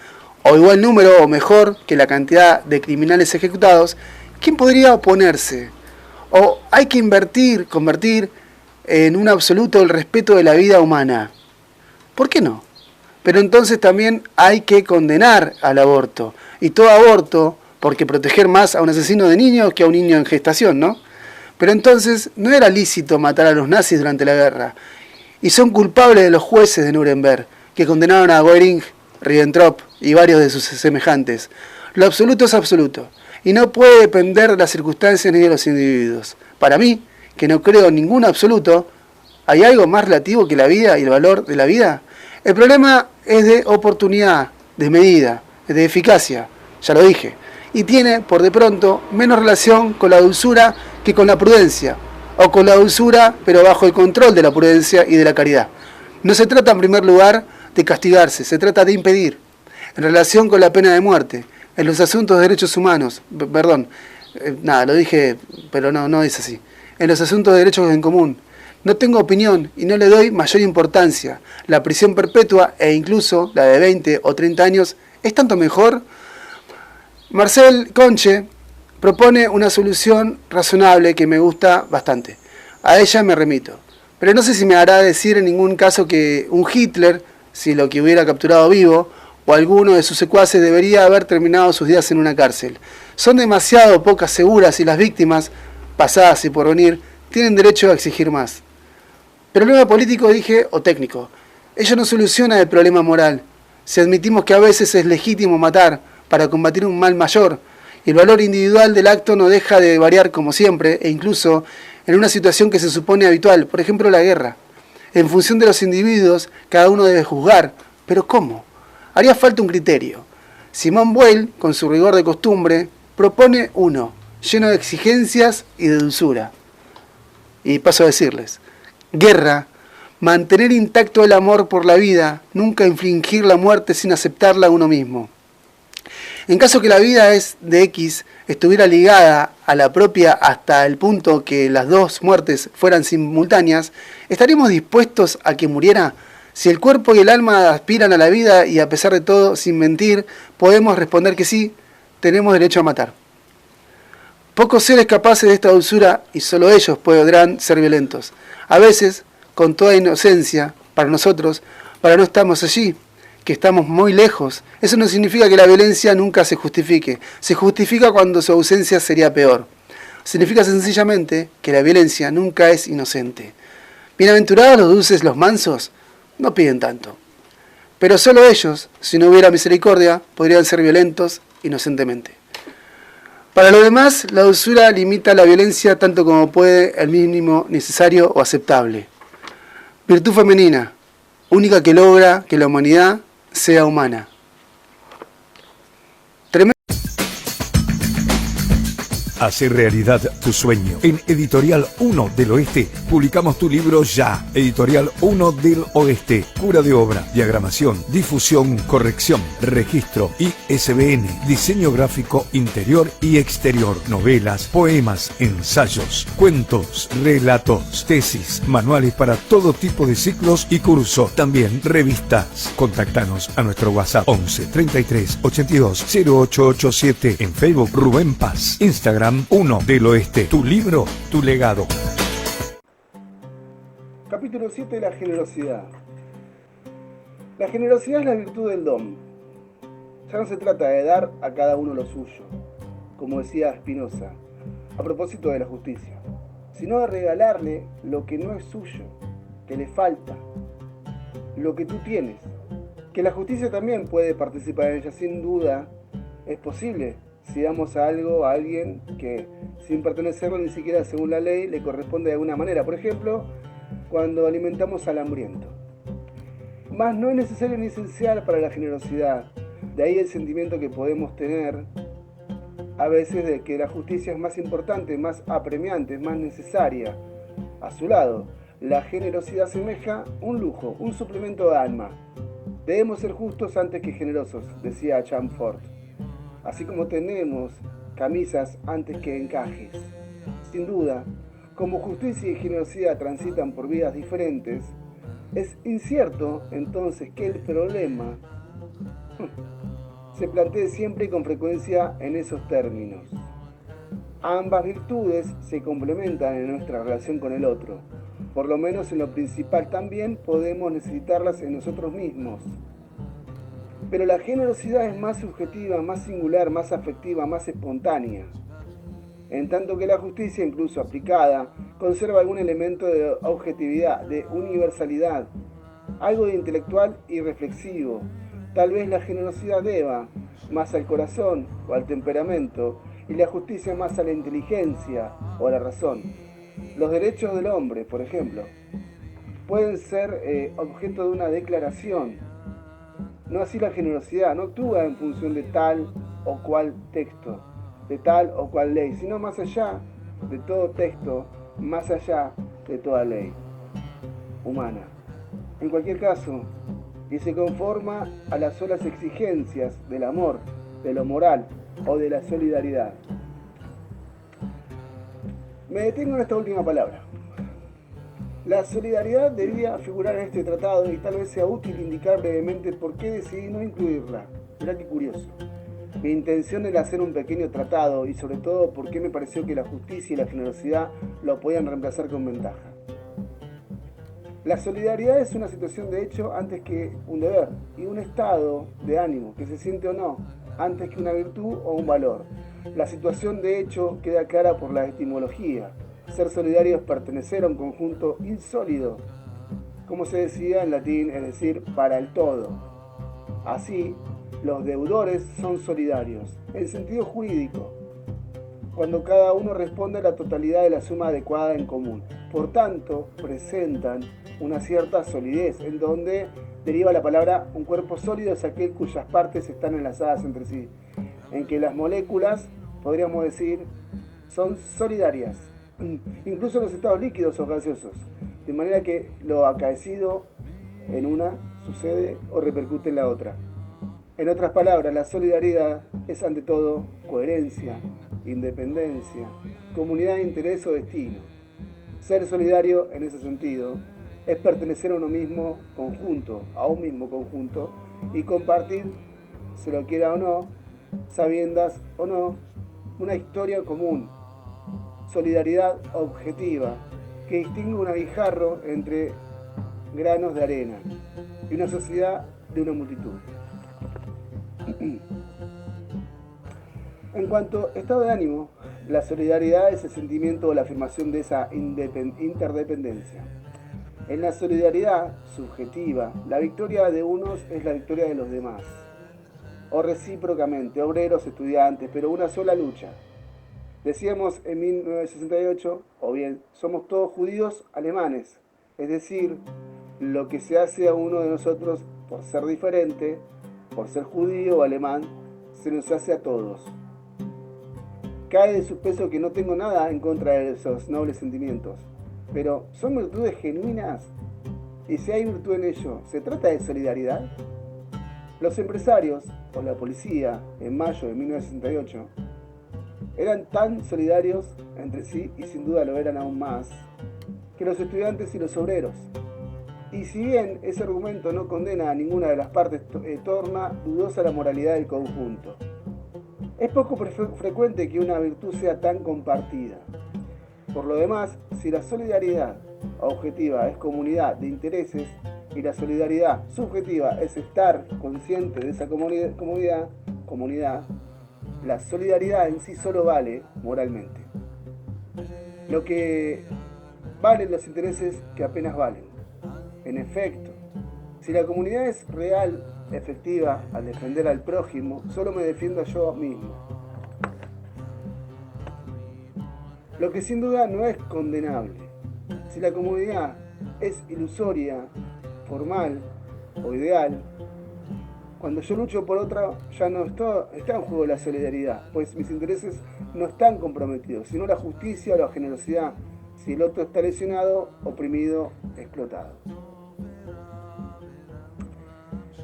o igual número o mejor que la cantidad de criminales ejecutados, ¿quién podría oponerse? ¿O hay que convertir en un absoluto el respeto de la vida humana? ¿Por qué no? Pero entonces también hay que condenar al aborto. Y todo aborto, porque proteger más a un asesino de niños que a un niño en gestación, ¿no? Pero entonces no era lícito matar a los nazis durante la guerra. Y son culpables de los jueces de Nuremberg, que condenaron a Göring, Ribbentrop y varios de sus semejantes. Lo absoluto es absoluto, y no puede depender de las circunstancias ni de los individuos. Para mí, que no creo en ningún absoluto, ¿hay algo más relativo que la vida y el valor de la vida? El problema es de oportunidad, de medida, de eficacia, ya lo dije, y tiene, por de pronto, menos relación con la dulzura que con la prudencia, o con la dulzura, pero bajo el control de la prudencia y de la caridad. No se trata, en primer lugar, de castigarse, se trata de impedir. En relación con la pena de muerte, en los asuntos de derechos humanos, lo dije, pero no es así. En los asuntos de derechos en común, no tengo opinión y no le doy mayor importancia. La prisión perpetua e incluso la de 20 o 30 años es tanto mejor. Marcel Conche propone una solución razonable que me gusta bastante. A ella me remito. Pero no sé si me hará decir en ningún caso que un Hitler, si lo que hubiera capturado vivo, o alguno de sus secuaces debería haber terminado sus días en una cárcel. Son demasiado pocas seguras y las víctimas, pasadas y por venir, tienen derecho a exigir más. Problema político, dije, o técnico. Ello no soluciona el problema moral. Si admitimos que a veces es legítimo matar para combatir un mal mayor, y el valor individual del acto no deja de variar como siempre, e incluso en una situación que se supone habitual, por ejemplo la guerra. En función de los individuos, cada uno debe juzgar. ¿Pero cómo? Haría falta un criterio. Simone Weil, con su rigor de costumbre, propone uno, lleno de exigencias y de dulzura. Y paso a decirles, guerra, mantener intacto el amor por la vida, nunca infligir la muerte sin aceptarla a uno mismo. En caso que la vida es de X estuviera ligada a la propia hasta el punto que las dos muertes fueran simultáneas, ¿estaríamos dispuestos a que muriera? Si el cuerpo y el alma aspiran a la vida y a pesar de todo, sin mentir, podemos responder que sí, tenemos derecho a matar. Pocos seres capaces de esta dulzura, y solo ellos podrán ser violentos. A veces, con toda inocencia, para nosotros, para no estamos allí, que estamos muy lejos. Eso no significa que la violencia nunca se justifique. Se justifica cuando su ausencia sería peor. Significa sencillamente que la violencia nunca es inocente. Bienaventurados los dulces, los mansos, no piden tanto. Pero solo ellos, si no hubiera misericordia, podrían ser violentos inocentemente. Para lo demás, la dulzura limita la violencia tanto como puede el mínimo necesario o aceptable. Virtud femenina, única que logra que la humanidad sea humana. Hacer realidad tu sueño. En Editorial 1 del Oeste publicamos tu libro ya. Editorial 1 del Oeste. Cura de obra, diagramación, difusión, corrección, registro, ISBN, diseño gráfico interior y exterior, novelas, poemas, ensayos, cuentos, relatos, tesis, manuales para todo tipo de ciclos y cursos. También revistas. Contactanos a nuestro WhatsApp 11 33 82 0887. En Facebook Rubén Paz. Instagram 1 del Oeste. Tu libro, tu legado. Capítulo 7. La generosidad. La generosidad es la virtud del don. Ya no se trata de dar a cada uno lo suyo, como decía Spinoza, a propósito de la justicia, sino de regalarle lo que no es suyo, que le falta, lo que tú tienes. Que la justicia también puede participar en ella, sin duda, es posible. Si damos algo a alguien que, sin pertenecerlo ni siquiera según la ley, le corresponde de alguna manera. Por ejemplo, cuando alimentamos al hambriento. Mas no es necesario ni esencial para la generosidad. De ahí el sentimiento que podemos tener a veces de que la justicia es más importante, más apremiante, más necesaria. A su lado, la generosidad semeja un lujo, un suplemento de alma. Debemos ser justos antes que generosos, decía Chamfort. Así como tenemos camisas antes que encajes. Sin duda, como justicia y generosidad transitan por vías diferentes, es incierto entonces que el problema se plantee siempre y con frecuencia en esos términos. Ambas virtudes se complementan en nuestra relación con el otro. Por lo menos en lo principal también podemos necesitarlas en nosotros mismos. Pero la generosidad es más subjetiva, más singular, más afectiva, más espontánea. En tanto que la justicia, incluso aplicada, conserva algún elemento de objetividad, de universalidad, algo de intelectual y reflexivo. Tal vez la generosidad deba más al corazón o al temperamento, y la justicia más a la inteligencia o a la razón. Los derechos del hombre, por ejemplo, pueden ser objeto de una declaración. No así la generosidad, no actúa en función de tal o cual texto, de tal o cual ley, sino más allá de todo texto, más allá de toda ley humana. En cualquier caso, y se conforma a las solas exigencias del amor, de lo moral o de la solidaridad. Me detengo en esta última palabra. La solidaridad debía figurar en este tratado y tal vez sea útil indicar brevemente por qué decidí no incluirla. Mirá qué curioso. Mi intención era hacer un pequeño tratado y sobre todo porque me pareció que la justicia y la generosidad lo podían reemplazar con ventaja. La solidaridad es una situación de hecho antes que un deber y un estado de ánimo, que se siente o no, antes que una virtud o un valor. La situación de hecho queda clara por la etimología. Ser solidario es pertenecer a un conjunto insólido, como se decía en latín, es decir, para el todo. Así, los deudores son solidarios, en sentido jurídico, cuando cada uno responde a la totalidad de la suma adecuada en común. Por tanto, presentan una cierta solidez, en donde deriva la palabra un cuerpo sólido es aquel cuyas partes están enlazadas entre sí, en que las moléculas, podríamos decir, son solidarias, incluso los estados líquidos o gaseosos, de manera que lo acaecido en una sucede o repercute en la otra. En otras palabras, la solidaridad es ante todo coherencia, independencia, comunidad de interés o destino. Ser solidario en ese sentido es pertenecer a uno mismo conjunto, a un mismo conjunto, y compartir, se lo quiera o no, sabiendas o no, una historia común. Solidaridad objetiva, que distingue un abijarro entre granos de arena y una sociedad de una multitud. En cuanto a estado de ánimo, la solidaridad es el sentimiento o la afirmación de esa interdependencia. En la solidaridad subjetiva, la victoria de unos es la victoria de los demás, o recíprocamente, obreros, estudiantes, pero una sola lucha. Decíamos en 1968, o bien, somos todos judíos alemanes, es decir, lo que se hace a uno de nosotros por ser diferente, por ser judío o alemán, se nos hace a todos. Cae de su peso que no tengo nada en contra de esos nobles sentimientos, pero ¿son virtudes genuinas? Y si hay virtud en ello, ¿se trata de solidaridad? Los empresarios, o la policía, en mayo de 1968, eran tan solidarios entre sí, y sin duda lo eran aún más, que los estudiantes y los obreros. Y si bien ese argumento no condena a ninguna de las partes, torna dudosa la moralidad del conjunto. Es poco frecuente que una virtud sea tan compartida. Por lo demás, si la solidaridad objetiva es comunidad de intereses y la solidaridad subjetiva es estar consciente de esa comunidad, la solidaridad en sí solo vale moralmente. Lo que valen los intereses que apenas valen. En efecto, si la comunidad es real, efectiva, al defender al prójimo, solo me defiendo yo mismo. Lo que sin duda no es condenable. Si la comunidad es ilusoria, formal o ideal, cuando yo lucho por otra, ya no está en juego la solidaridad, pues mis intereses no están comprometidos, sino la justicia o la generosidad, si el otro está lesionado, oprimido, explotado.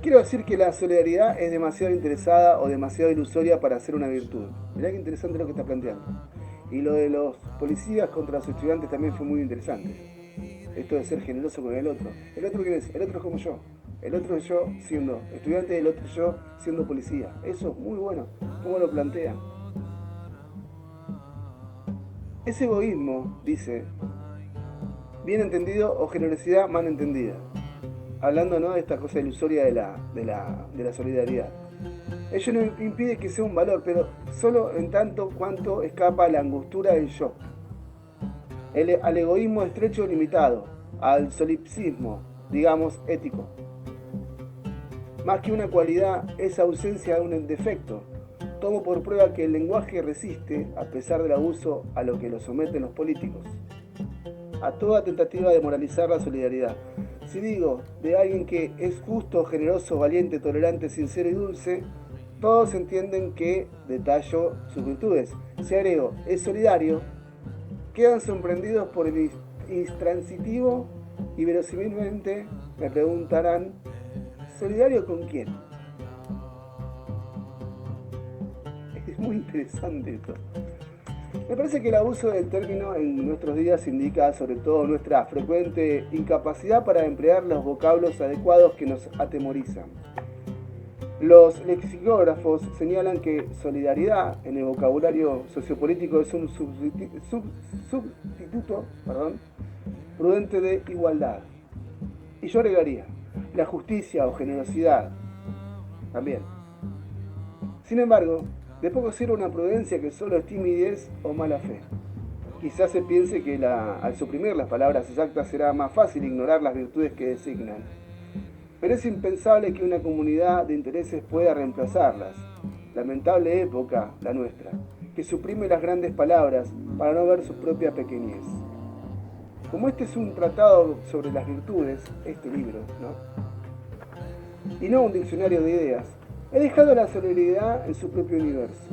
Quiero decir que la solidaridad es demasiado interesada o demasiado ilusoria para ser una virtud. Mirá qué interesante lo que está planteando. Y lo de los policías contra los estudiantes también fue muy interesante. Esto de ser generoso con el otro. ¿El otro quién es? El otro es como yo. El otro es yo siendo estudiante, el otro es yo siendo policía. Eso es muy bueno. ¿Cómo lo plantean? Ese egoísmo, dice, bien entendido o generosidad mal entendida. hablando, ¿no?, de esta cosa ilusoria de la solidaridad. Ello no impide que sea un valor, pero solo en tanto cuanto escapa a la angostura del yo, al egoísmo estrecho y limitado, al solipsismo, digamos, ético. Más que una cualidad, es ausencia de un defecto. Tomo por prueba que el lenguaje resiste, a pesar del abuso a lo que lo someten los políticos, a toda tentativa de moralizar la solidaridad. Si digo de alguien que es justo, generoso, valiente, tolerante, sincero y dulce, todos entienden que detallo sus virtudes. Si agrego es solidario, quedan sorprendidos por el intransitivo y verosímilmente me preguntarán, ¿solidario con quién? Es muy interesante esto. Me parece que el abuso del término en nuestros días indica sobre todo nuestra frecuente incapacidad para emplear los vocablos adecuados que nos atemorizan. Los lexicógrafos señalan que solidaridad en el vocabulario sociopolítico es un sustituto prudente de igualdad. Y yo agregaría la justicia o generosidad también. Sin embargo, de poco sirve una prudencia que solo es timidez o mala fe. Quizás se piense que al suprimir las palabras exactas será más fácil ignorar las virtudes que designan. Pero es impensable que una comunidad de intereses pueda reemplazarlas. Lamentable época, la nuestra, que suprime las grandes palabras para no ver su propia pequeñez. Como este es un tratado sobre las virtudes, este libro, ¿no?, y no un diccionario de ideas, he dejado la solidaridad en su propio universo.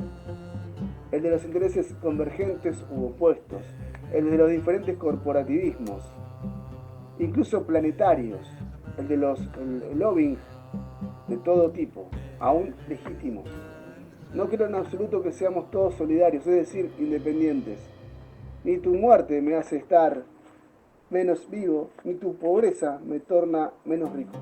El de los intereses convergentes u opuestos, el de los diferentes corporativismos, incluso planetarios, el de los lobbying de todo tipo, aún legítimos. No creo en absoluto que seamos todos solidarios, es decir, independientes. Ni tu muerte me hace estar menos vivo, ni tu pobreza me torna menos rico.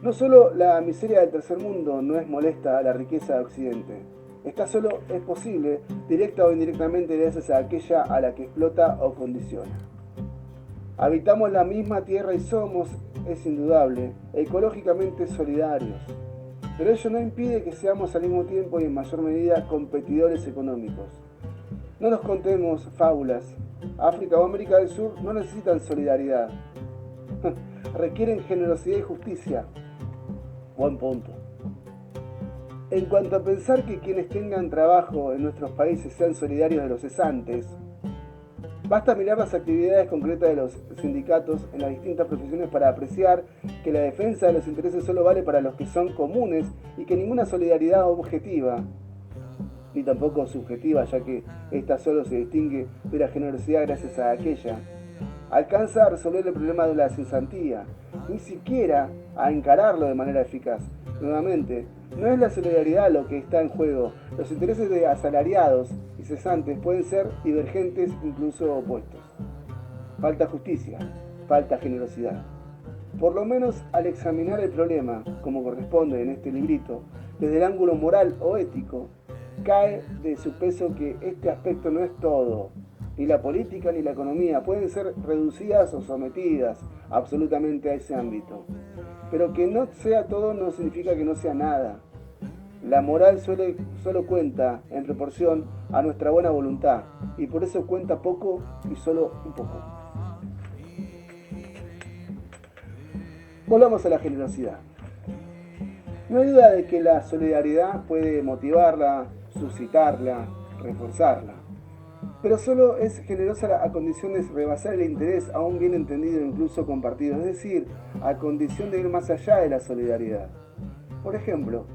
No solo la miseria del tercer mundo no es molesta a la riqueza de Occidente. Esta solo es posible, directa o indirectamente, gracias a aquella a la que explota o condiciona. Habitamos la misma tierra y somos, es indudable, ecológicamente solidarios. Pero ello no impide que seamos al mismo tiempo y en mayor medida competidores económicos. No nos contemos fábulas. África o América del Sur no necesitan solidaridad. Requieren generosidad y justicia. Buen punto. En cuanto a pensar que quienes tengan trabajo en nuestros países sean solidarios de los cesantes, basta mirar las actividades concretas de los sindicatos en las distintas profesiones para apreciar que la defensa de los intereses solo vale para los que son comunes y que ninguna solidaridad objetiva, ni tampoco subjetiva, ya que esta solo se distingue de la generosidad gracias a aquella, alcanza a resolver el problema de la cesantía, ni siquiera a encararlo de manera eficaz. Nuevamente, no es la solidaridad lo que está en juego. Los intereses de asalariados y cesantes pueden ser divergentes, incluso opuestos. Falta justicia, falta generosidad. Por lo menos al examinar el problema, como corresponde en este librito, desde el ángulo moral o ético, cae de su peso que este aspecto no es todo. Ni la política ni la economía pueden ser reducidas o sometidas absolutamente a ese ámbito. Pero que no sea todo no significa que no sea nada. La moral solo cuenta en proporción a nuestra buena voluntad, y por eso cuenta poco y solo un poco. Volvamos a la generosidad. No hay duda de que la solidaridad puede motivarla, suscitarla, reforzarla. Pero solo es generosa a condición de rebasar el interés a un bien entendido e incluso compartido, es decir, a condición de ir más allá de la solidaridad. Por ejemplo,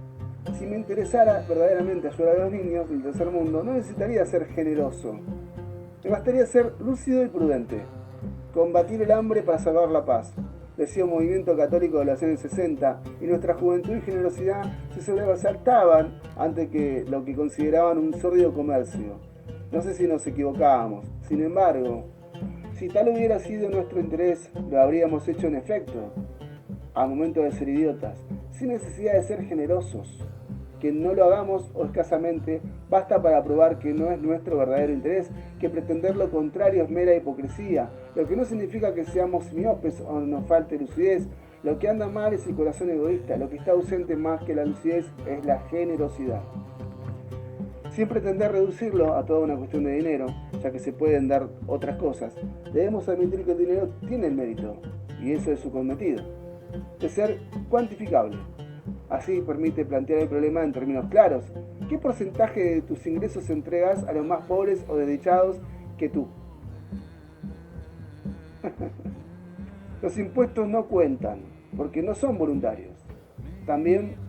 si me interesara verdaderamente ayudar a los niños del tercer mundo, no necesitaría ser generoso. Me bastaría ser lúcido y prudente. Combatir el hambre para salvar la paz. Decía un movimiento católico de los años 60, y nuestra juventud y generosidad se sobresaltaban ante que lo que consideraban un sórdido comercio. No sé si nos equivocábamos. Sin embargo, si tal hubiera sido nuestro interés, lo habríamos hecho en efecto, al momento de ser idiotas, sin necesidad de ser generosos. que no lo hagamos o escasamente basta para probar que no es nuestro verdadero interés, que pretender lo contrario es mera hipocresía, lo que no significa que seamos miopes o nos falte lucidez. Lo que anda mal es el corazón egoísta, lo que está ausente más que la lucidez es la generosidad. Sin pretender reducirlo a toda una cuestión de dinero, ya que se pueden dar otras cosas, debemos admitir que el dinero tiene el mérito, y eso es su cometido, de ser cuantificable. Así permite plantear el problema en términos claros. ¿Qué porcentaje de tus ingresos entregas a los más pobres o desdichados que tú? Los impuestos no cuentan, porque no son voluntarios.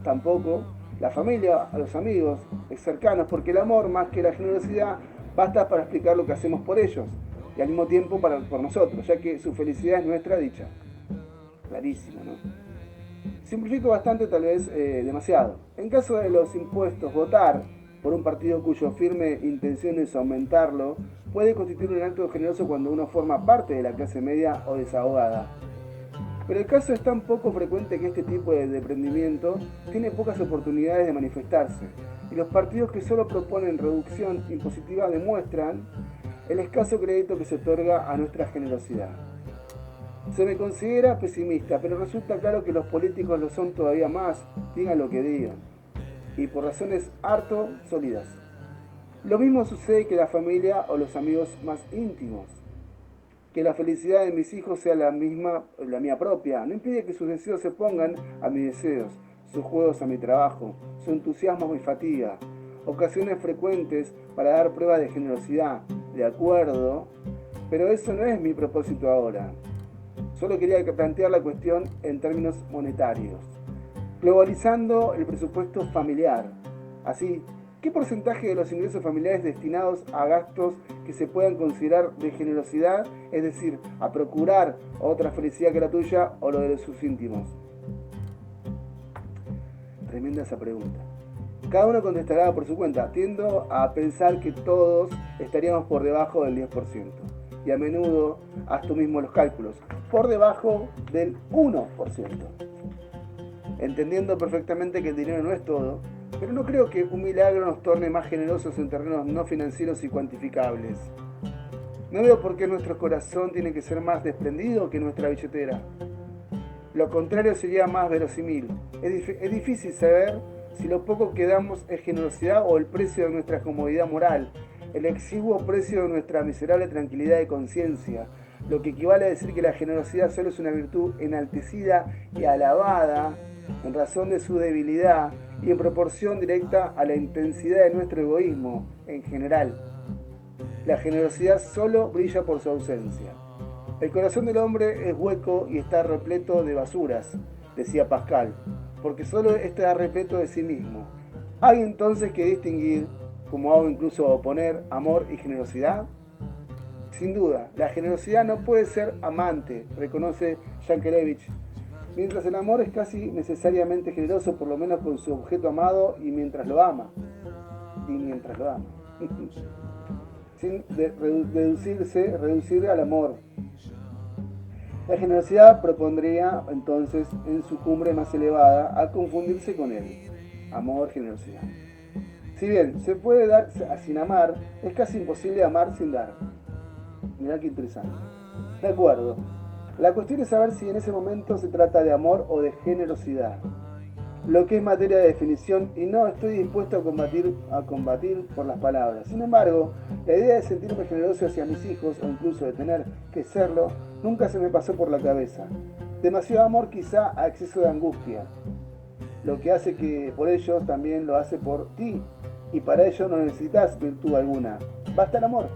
Tampoco la familia, a los amigos, cercanos, porque el amor, más que la generosidad, basta para explicar lo que hacemos por ellos, y al mismo tiempo por nosotros, ya que su felicidad es nuestra dicha. Clarísimo, ¿no? Simplifico bastante, tal vez demasiado. En caso de los impuestos, votar por un partido cuya firme intención es aumentarlo, puede constituir un acto generoso cuando uno forma parte de la clase media o desahogada. Pero el caso es tan poco frecuente que este tipo de desprendimiento tiene pocas oportunidades de manifestarse, y los partidos que solo proponen reducción impositiva demuestran el escaso crédito que se otorga a nuestra generosidad. Se me considera pesimista, pero resulta claro que los políticos lo son todavía más, digan lo que digan, y por razones harto sólidas. Lo mismo sucede que la familia o los amigos más íntimos. Que la felicidad de mis hijos sea la mía propia, no impide que sus deseos se pongan a mis deseos, sus juegos a mi trabajo, su entusiasmo a mi fatiga. Ocasiones frecuentes para dar pruebas de generosidad, de acuerdo, pero eso no es mi propósito ahora. Solo quería plantear la cuestión en términos monetarios, globalizando el presupuesto familiar. Así, ¿qué porcentaje de los ingresos familiares destinados a gastos que se puedan considerar de generosidad, es decir, a procurar otra felicidad que la tuya o lo de sus íntimos? Tremenda esa pregunta. Cada uno contestará por su cuenta. Tiendo a pensar que todos estaríamos por debajo del 10%. Y a menudo haz tú mismo los cálculos. Por debajo del 1%. Entendiendo perfectamente que el dinero no es todo, pero no creo que un milagro nos torne más generosos en terrenos no financieros y cuantificables. No veo por qué nuestro corazón tiene que ser más desprendido que nuestra billetera. Lo contrario sería más verosímil. Es difícil saber si lo poco que damos es generosidad o el precio de nuestra comodidad moral, el exiguo precio de nuestra miserable tranquilidad de conciencia, lo que equivale a decir que la generosidad solo es una virtud enaltecida y alabada en razón de su debilidad y en proporción directa a la intensidad de nuestro egoísmo en general. La generosidad solo brilla por su ausencia. El corazón del hombre es hueco y está repleto de basuras, decía Pascal, porque solo está repleto de sí mismo. ¿Hay entonces que distinguir, como hago incluso oponer, amor y generosidad? Sin duda, la generosidad no puede ser amante, reconoce Yankelevich, mientras el amor es casi necesariamente generoso, por lo menos con su objeto amado y mientras lo ama. Sin reducir al amor. La generosidad propondría entonces en su cumbre más elevada a confundirse con él. Amor, generosidad. Si bien se puede dar sin amar, es casi imposible amar sin dar. Mirá qué interesante. De acuerdo. La cuestión es saber si en ese momento se trata de amor o de generosidad. Lo que es materia de definición, y no estoy dispuesto a combatir por las palabras. Sin embargo, la idea de sentirme generoso hacia mis hijos, o incluso de tener que serlo, nunca se me pasó por la cabeza. Demasiado amor quizá a exceso de angustia. Lo que hace que por ellos también lo hace por ti, y para ello no necesitas virtud alguna. Basta el amor.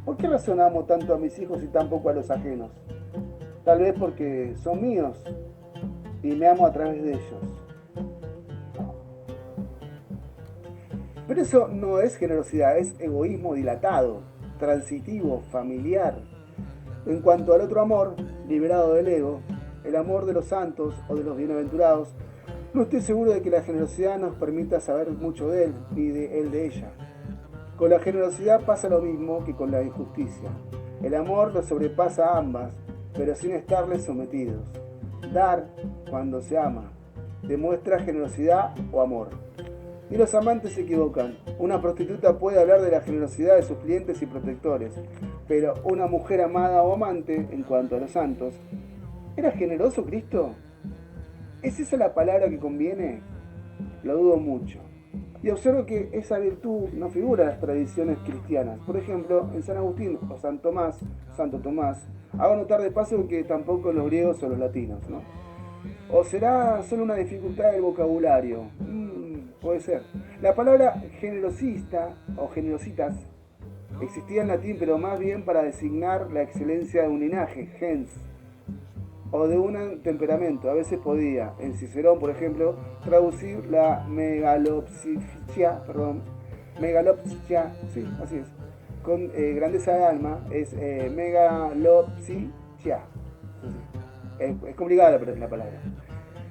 ¿Por qué razón amo tanto a mis hijos y tan poco a los ajenos? Tal vez porque son míos y me amo a través de ellos. Pero eso no es generosidad, es egoísmo dilatado, transitivo, familiar. En cuanto al otro amor, liberado del ego, el amor de los santos o de los bienaventurados, no estoy seguro de que la generosidad nos permita saber mucho de él ni de él de ella. Con la generosidad pasa lo mismo que con la injusticia. El amor lo sobrepasa a ambas, pero sin estarles sometidos. Dar cuando se ama. demuestra generosidad o amor. Y los amantes se equivocan. Una prostituta puede hablar de la generosidad de sus clientes y protectores, pero una mujer amada o amante, en cuanto a los santos, ¿era generoso Cristo? ¿Es esa la palabra que conviene? Lo dudo mucho. Y observo que esa virtud no figura en las tradiciones cristianas. Por ejemplo, en San Agustín o Santo Tomás, hago notar de paso que tampoco los griegos o los latinos, ¿no? ¿O será solo una dificultad del vocabulario? Puede ser. La palabra generosista o generositas existía en latín, pero más bien para designar la excelencia de un linaje, gens, o de un temperamento. A veces podía, en Cicerón, por ejemplo, traducir la megalopsia, sí, así es, con grandeza de alma, es megalopsia. Es complicada la palabra.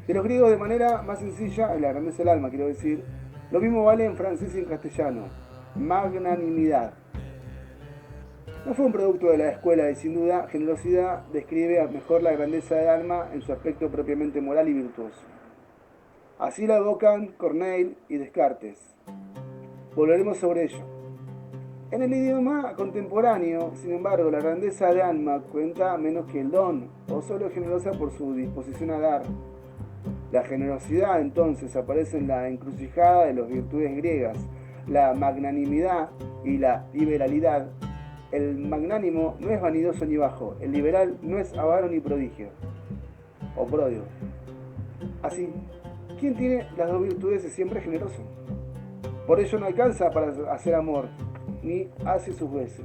De los griegos, de manera más sencilla, la grandeza del alma, quiero decir. Lo mismo vale en francés y en castellano. Magnanimidad. No fue un producto de la escuela y sin duda, generosidad describe mejor la grandeza del alma en su aspecto propiamente moral y virtuoso. Así la evocan Corneille y Descartes. Volveremos sobre ello. En el idioma contemporáneo, sin embargo, la grandeza de alma cuenta menos que el don, o solo es generosa por su disposición a dar. La generosidad entonces aparece en la encrucijada de las virtudes griegas, la magnanimidad y la liberalidad. El magnánimo no es vanidoso ni bajo, el liberal no es avaro ni prodigio, o pródigo. Así, quien tiene las dos virtudes es siempre generoso. Por ello no alcanza para hacer amor, ni hace sus veces.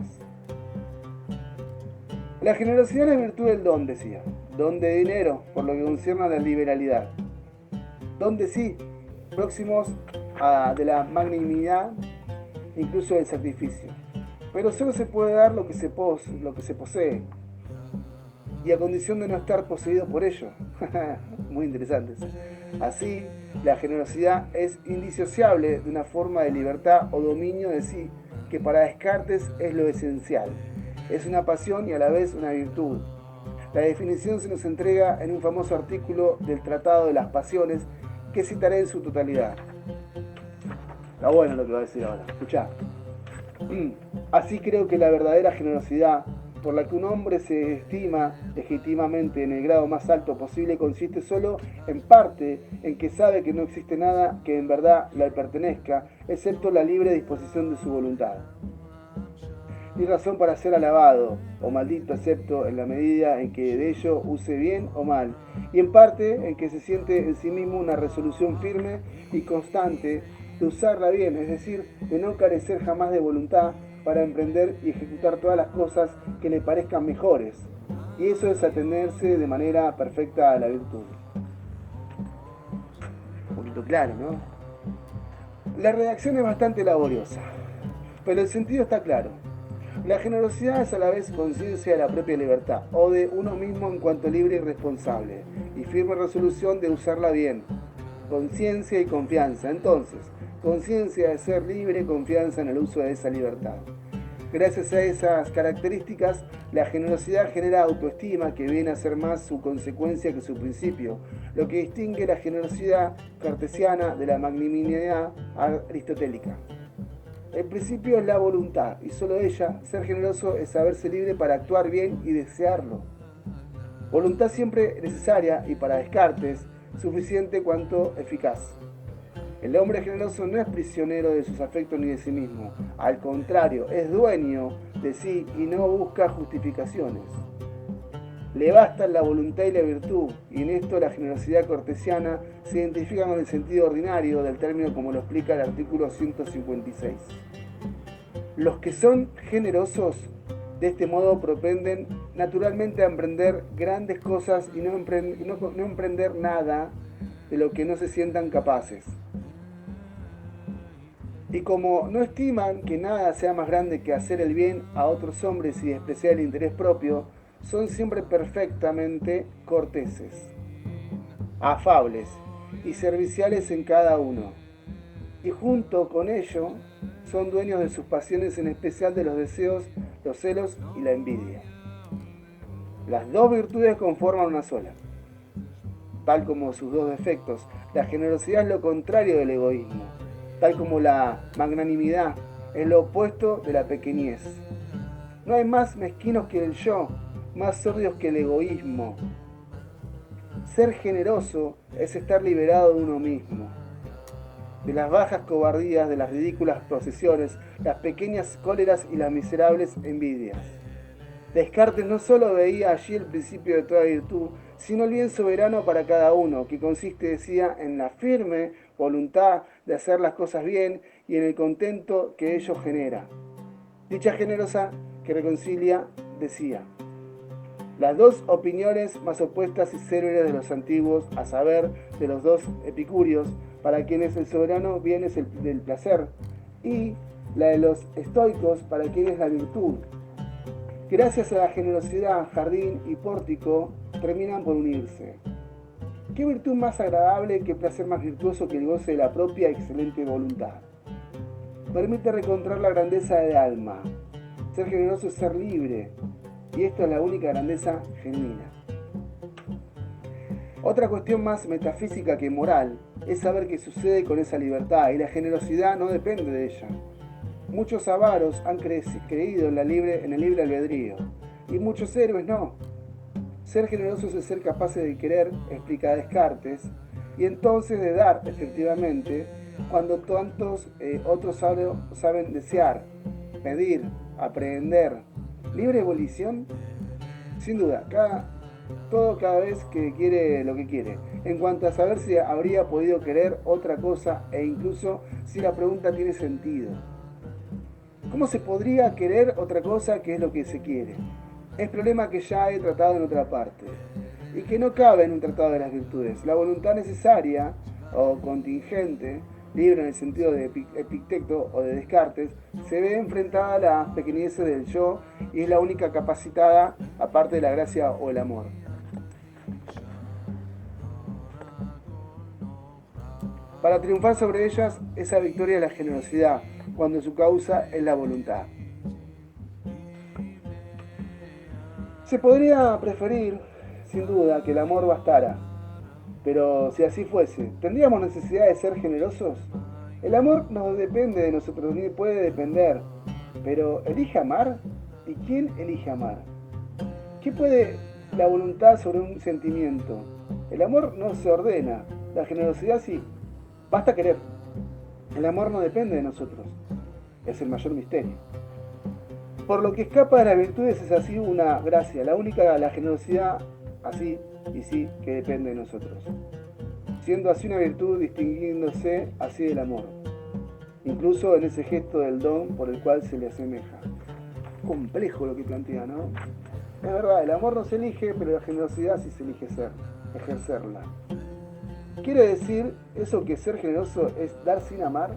La generosidad es virtud del don, decía, don de dinero, por lo que concierne a la liberalidad. Donde sí, próximos de la magnanimidad, incluso del sacrificio. Pero solo se puede dar lo que se posee, y a condición de no estar poseído por ello. Muy interesante. Así, la generosidad es indisociable de una forma de libertad o dominio de sí, que para Descartes es lo esencial. Es una pasión y a la vez una virtud. La definición se nos entrega en un famoso artículo del Tratado de las Pasiones, que citaré en su totalidad. Está bueno lo que va a decir ahora, escuchá. Así creo que la verdadera generosidad, por la que un hombre se estima legítimamente en el grado más alto posible, consiste solo en parte en que sabe que no existe nada que en verdad le pertenezca, excepto la libre disposición de su voluntad. Ni razón para ser alabado o maldito, excepto en la medida en que de ello use bien o mal, y en parte en que se siente en sí mismo una resolución firme y constante de usarla bien, es decir, de no carecer jamás de voluntad para emprender y ejecutar todas las cosas que le parezcan mejores, y eso es atenerse de manera perfecta a la virtud. Un poquito claro, ¿no? La redacción es bastante laboriosa, pero el sentido está claro. La generosidad es a la vez conciencia de la propia libertad, o de uno mismo en cuanto libre y responsable, y firme resolución de usarla bien. Conciencia y confianza. Entonces, conciencia de ser libre, confianza en el uso de esa libertad. Gracias a esas características, la generosidad genera autoestima, que viene a ser más su consecuencia que su principio, lo que distingue la generosidad cartesiana de la magnanimidad aristotélica. El principio es la voluntad, y solo ella, ser generoso, es saberse libre para actuar bien y desearlo. Voluntad siempre necesaria y para Descartes, suficiente cuanto eficaz. El hombre generoso no es prisionero de sus afectos ni de sí mismo, al contrario, es dueño de sí y no busca justificaciones. Le bastan la voluntad y la virtud, y en esto la generosidad cartesiana se identifica con el sentido ordinario del término, como lo explica el artículo 156. Los que son generosos de este modo propenden naturalmente a emprender grandes cosas y no emprender nada de lo que no se sientan capaces. Y como no estiman que nada sea más grande que hacer el bien a otros hombres y despreciar el interés propio, son siempre perfectamente corteses, afables y serviciales en cada uno. Y junto con ello, son dueños de sus pasiones, en especial de los deseos, los celos y la envidia. Las dos virtudes conforman una sola, tal como sus dos defectos, La generosidad es lo contrario del egoísmo, tal como la magnanimidad es lo opuesto de la pequeñez. No hay más mezquinos que el yo, más sordos que el egoísmo. Ser generoso es estar liberado de uno mismo, de las bajas cobardías, de las ridículas posesiones, las pequeñas cóleras y las miserables envidias. Descartes no solo veía allí el principio de toda virtud, sino el bien soberano para cada uno, que consiste, decía, en la firme voluntad de hacer las cosas bien y en el contento que ello genera. Dicha generosa que reconcilia, decía, las dos opiniones más opuestas y célebres de los antiguos, a saber, de los dos epicúreos, para quienes el soberano bien es el del placer, y la de los estoicos, para quienes la virtud. Gracias a la generosidad, jardín y pórtico terminan por unirse. ¿Qué virtud más agradable, qué placer más virtuoso que el goce de la propia excelente voluntad? Permite recontrar la grandeza del alma. Ser generoso es ser libre, y esto es la única grandeza genuina. Otra cuestión más metafísica que moral es saber qué sucede con esa libertad, y la generosidad no depende de ella. Muchos avaros han creído en el libre albedrío, y muchos héroes no. Ser generosos es ser capaces de querer, explica Descartes, y entonces de dar, efectivamente, cuando tantos otros saben desear, pedir, aprehender. ¿Libre volición? Sin duda, cada vez que quiere lo que quiere. En cuanto a saber si habría podido querer otra cosa e incluso si la pregunta tiene sentido. ¿Cómo se podría querer otra cosa que es lo que se quiere? Es problema que ya he tratado en otra parte y que no cabe en un tratado de las virtudes. La voluntad necesaria o contingente, libre en el sentido de Epicteto o de Descartes, se ve enfrentada a las pequeñeces del yo y es la única capacitada aparte de la gracia o el amor. Para triunfar sobre ellas, esa victoria es la generosidad, cuando su causa es la voluntad. Se podría preferir, sin duda, que el amor bastara, pero si así fuese, ¿tendríamos necesidad de ser generosos? El amor no depende de nosotros, ni puede depender, pero ¿elige amar? ¿Y quién elige amar? ¿Qué puede la voluntad sobre un sentimiento? El amor no se ordena, la generosidad sí. Basta querer. El amor no depende de nosotros. Es el mayor misterio. Por lo que escapa de las virtudes es así una gracia, la generosidad así y sí que depende de nosotros. Siendo así una virtud distinguiéndose así del amor, incluso en ese gesto del don por el cual se le asemeja. Complejo lo que plantea, ¿no? Es verdad, el amor no se elige, pero la generosidad sí se elige ejercerla. ¿Quiere decir eso que ser generoso es dar sin amar?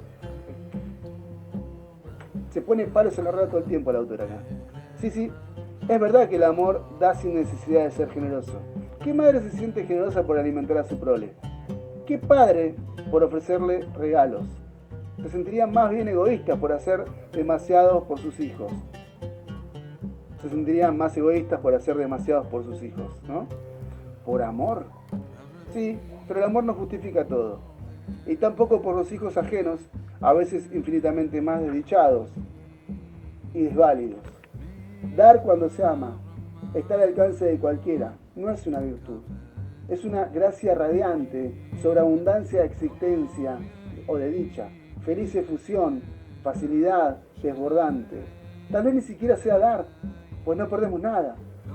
Se pone palos en la rueda todo el tiempo la autora acá. Sí, es verdad que el amor da sin necesidad de ser generoso. ¿Qué madre se siente generosa por alimentar a su prole? ¿Qué padre por ofrecerle regalos? Se sentiría más bien egoísta por hacer demasiado por sus hijos. Se sentirían más egoístas por hacer demasiados por sus hijos, ¿no? ¿Por amor? Sí, pero el amor no justifica todo. Y tampoco por los hijos ajenos, a veces infinitamente más desdichados y desválidos. Dar cuando se ama, está al alcance de cualquiera, no es una virtud. Es una gracia radiante, sobreabundancia de existencia o de dicha, feliz efusión, facilidad, desbordante. Tal vez ni siquiera sea dar, pues no perdemos nada.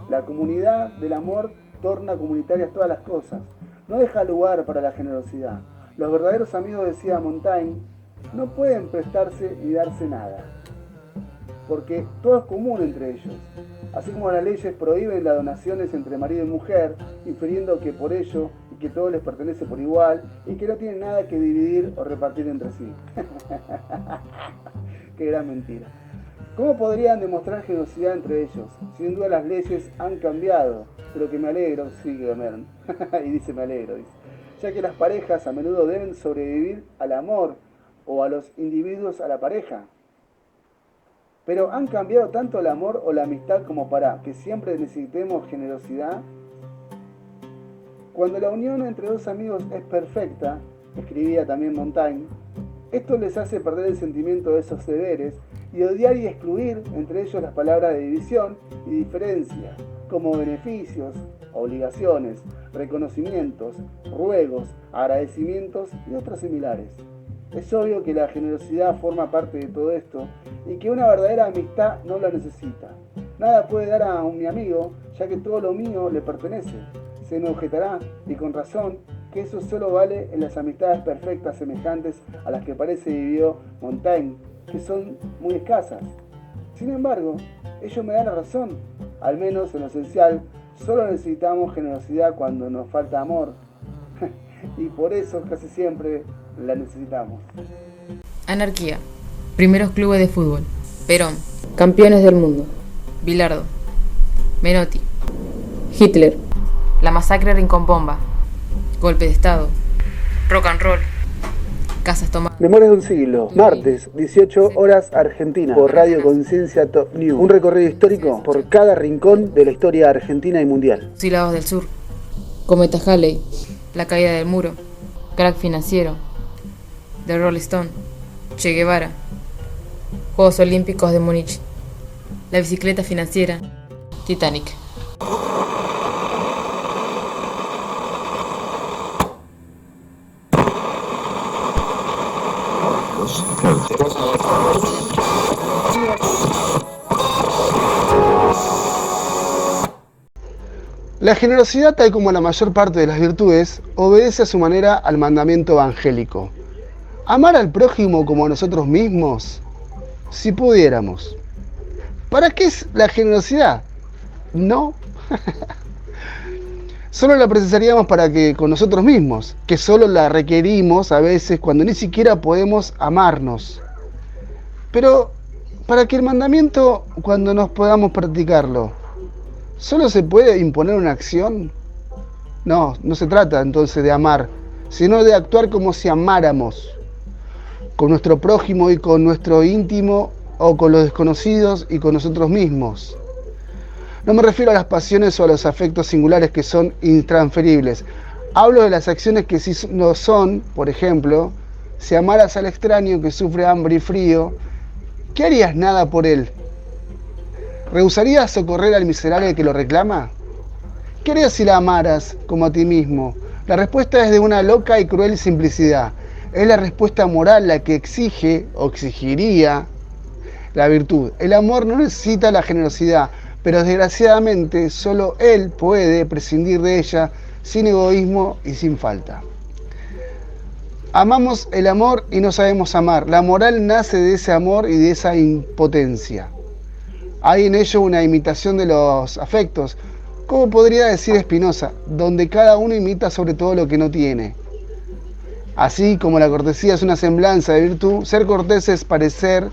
La comunidad del amor torna comunitarias todas las cosas. No deja lugar para la generosidad. Los verdaderos amigos, decía Montaigne, no pueden prestarse ni darse nada, porque todo es común entre ellos. Así como las leyes prohíben las donaciones entre marido y mujer, infiriendo que por ello y que todo les pertenece por igual y que no tienen nada que dividir o repartir entre sí. Qué gran mentira. ¿Cómo podrían demostrar generosidad entre ellos? Sin duda las leyes han cambiado, pero que me alegro, sigue Mern, y dice me alegro, dice, ya que las parejas a menudo deben sobrevivir al amor o a los individuos a la pareja. Pero ¿han cambiado tanto el amor o la amistad como para que siempre necesitemos generosidad? Cuando la unión entre dos amigos es perfecta, escribía también Montaigne, esto les hace perder el sentimiento de esos deberes y odiar y excluir entre ellos las palabras de división y diferencia, como beneficios, obligaciones, reconocimientos, ruegos, agradecimientos y otros similares. Es obvio que la generosidad forma parte de todo esto y que una verdadera amistad no la necesita. Nada puede dar a mi amigo, ya que todo lo mío le pertenece. Se me objetará, y con razón, que eso solo vale en las amistades perfectas semejantes a las que parece vivió Montaigne, que son muy escasas. Sin embargo, ellos me dan la razón, al menos en lo esencial, solo necesitamos generosidad cuando nos falta amor, y por eso casi siempre la necesitamos. Anarquía. Primeros clubes de fútbol. Perón. Campeones del mundo. Bilardo. Menotti. Hitler. La masacre de Rincón-Bomba. Golpe de Estado. Rock and roll. Casas tomadas. Memorias de un siglo, martes, 18 horas Argentina, por Radio Conciencia Top News. Un recorrido histórico por cada rincón de la historia argentina y mundial. Sílabos del Sur. Cometa Halley. La caída del muro. Crack financiero. The Rolling Stone. Che Guevara. Juegos Olímpicos de Múnich. La bicicleta financiera. Titanic. La generosidad, tal como la mayor parte de las virtudes, obedece a su manera al mandamiento evangélico. Amar al prójimo como a nosotros mismos, si pudiéramos. ¿Para qué es la generosidad? No. Solo la precisaríamos para que con nosotros mismos, que solo la requerimos a veces cuando ni siquiera podemos amarnos. Pero, ¿para qué el mandamiento cuando nos podamos practicarlo? ¿Solo se puede imponer una acción? No, no se trata entonces de amar, sino de actuar como si amáramos, con nuestro prójimo y con nuestro íntimo, o con los desconocidos y con nosotros mismos. No me refiero a las pasiones o a los afectos singulares que son intransferibles. Hablo de las acciones que sí no son, por ejemplo, si amaras al extraño que sufre hambre y frío, ¿qué harías nada por él? ¿Rehusarías socorrer al miserable que lo reclama? ¿Qué harías si la amaras como a ti mismo? La respuesta es de una loca y cruel simplicidad. Es la respuesta moral la que exige o exigiría la virtud. El amor no necesita la generosidad, pero desgraciadamente solo él puede prescindir de ella sin egoísmo y sin falta. Amamos el amor y no sabemos amar. La moral nace de ese amor y de esa impotencia. Hay en ello una imitación de los afectos, como podría decir Spinoza, donde cada uno imita sobre todo lo que no tiene. Así como la cortesía es una semblanza de virtud, ser cortés es parecer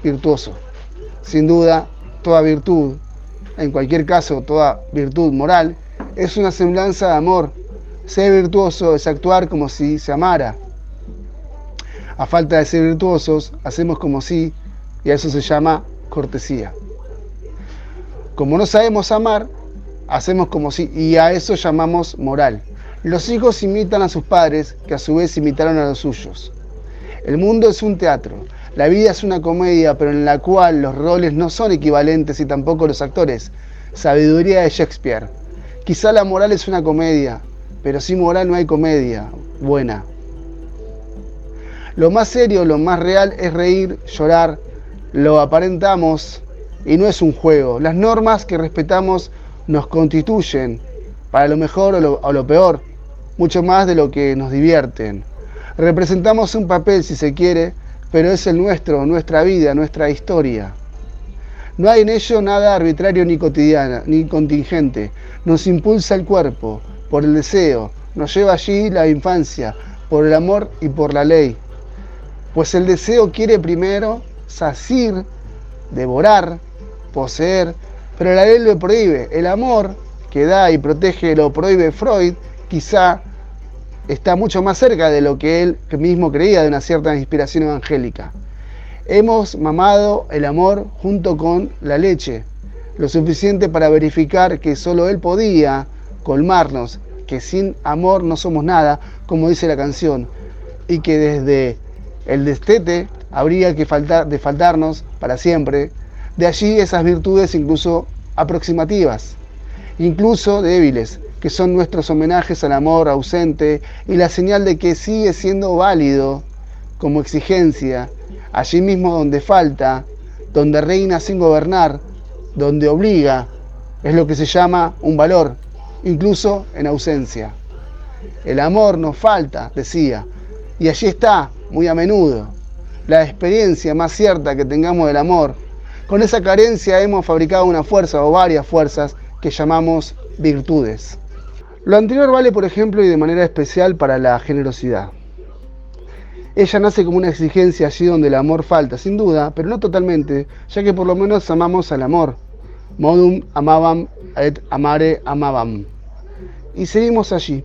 virtuoso. Sin duda, toda virtud, en cualquier caso toda virtud moral, es una semblanza de amor. Ser virtuoso es actuar como si se amara. A falta de ser virtuosos, hacemos como si, y a eso se llama cortesía. Como no sabemos amar, hacemos como si, y a eso llamamos moral. Los hijos imitan a sus padres, que a su vez imitaron a los suyos. El mundo es un teatro. La vida es una comedia, pero en la cual los roles no son equivalentes y tampoco los actores. Sabiduría de Shakespeare. Quizá la moral es una comedia, pero sin moral no hay comedia buena. Lo más serio, lo más real es reír, llorar, lo aparentamos y no es un juego. Las normas que respetamos nos constituyen, para lo mejor o lo peor, mucho más de lo que nos divierten. Representamos un papel si se quiere, pero es el nuestro, nuestra vida, nuestra historia. No hay en ello nada arbitrario ni cotidiano, ni contingente. Nos impulsa el cuerpo, por el deseo, nos lleva allí la infancia, por el amor y por la ley. Pues el deseo quiere primero saciar, devorar, poseer, pero la ley lo prohíbe. El amor, que da y protege, lo prohíbe Freud, quizá está mucho más cerca de lo que él mismo creía de una cierta inspiración evangélica. Hemos mamado el amor junto con la leche, lo suficiente para verificar que solo él podía colmarnos, que sin amor no somos nada, como dice la canción, y que desde el destete habría que faltarnos para siempre. De allí esas virtudes incluso aproximativas, incluso débiles, que son nuestros homenajes al amor ausente y la señal de que sigue siendo válido como exigencia, allí mismo donde falta, donde reina sin gobernar, donde obliga, es lo que se llama un valor, incluso en ausencia. El amor nos falta, decía, y allí está, muy a menudo, la experiencia más cierta que tengamos del amor. Con esa carencia hemos fabricado una fuerza o varias fuerzas que llamamos virtudes. Lo anterior vale, por ejemplo, y de manera especial para la generosidad. Ella nace como una exigencia allí donde el amor falta, sin duda, pero no totalmente, ya que por lo menos amamos al amor. Modum amabam et amare amabam. Y seguimos allí.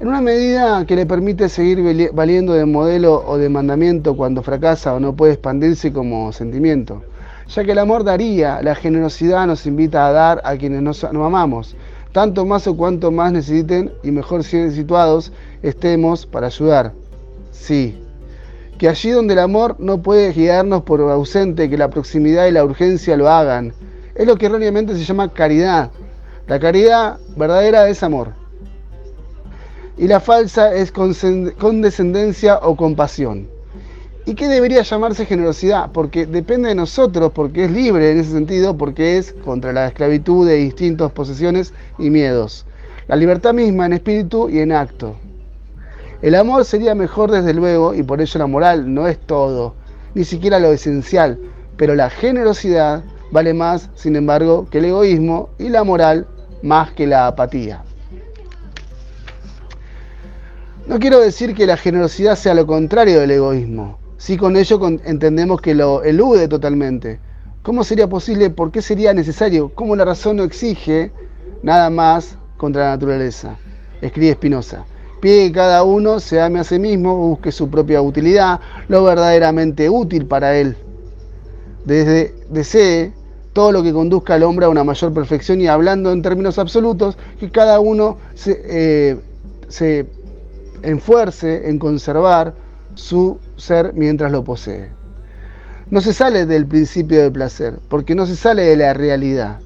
En una medida que le permite seguir valiendo de modelo o de mandamiento cuando fracasa o no puede expandirse como sentimiento. Ya que el amor daría, la generosidad nos invita a dar a quienes nos amamos, tanto más o cuanto más necesiten y mejor situados estemos para ayudar. Sí, que allí donde el amor no puede guiarnos por ausente, que la proximidad y la urgencia lo hagan. Es lo que erróneamente se llama caridad. La caridad verdadera es amor. Y la falsa es condescendencia o compasión. ¿Y qué debería llamarse generosidad? Porque depende de nosotros, porque es libre en ese sentido, porque es contra la esclavitud de instintos, posesiones y miedos. La libertad misma en espíritu y en acto. El amor sería mejor desde luego, y por ello la moral no es todo, ni siquiera lo esencial, pero la generosidad vale más, sin embargo, que el egoísmo y la moral más que la apatía. No quiero decir que la generosidad sea lo contrario del egoísmo. Sí, con ello entendemos que lo elude totalmente. ¿Cómo sería posible? ¿Por qué sería necesario? ¿Cómo la razón no exige nada más contra la naturaleza? Escribe Spinoza. Pide que cada uno se ame a sí mismo, busque su propia utilidad, lo verdaderamente útil para él. Desee todo lo que conduzca al hombre a una mayor perfección y, hablando en términos absolutos, que cada uno se esfuerce en conservar su ser mientras lo posee. No se sale del principio del placer, porque no se sale de la realidad.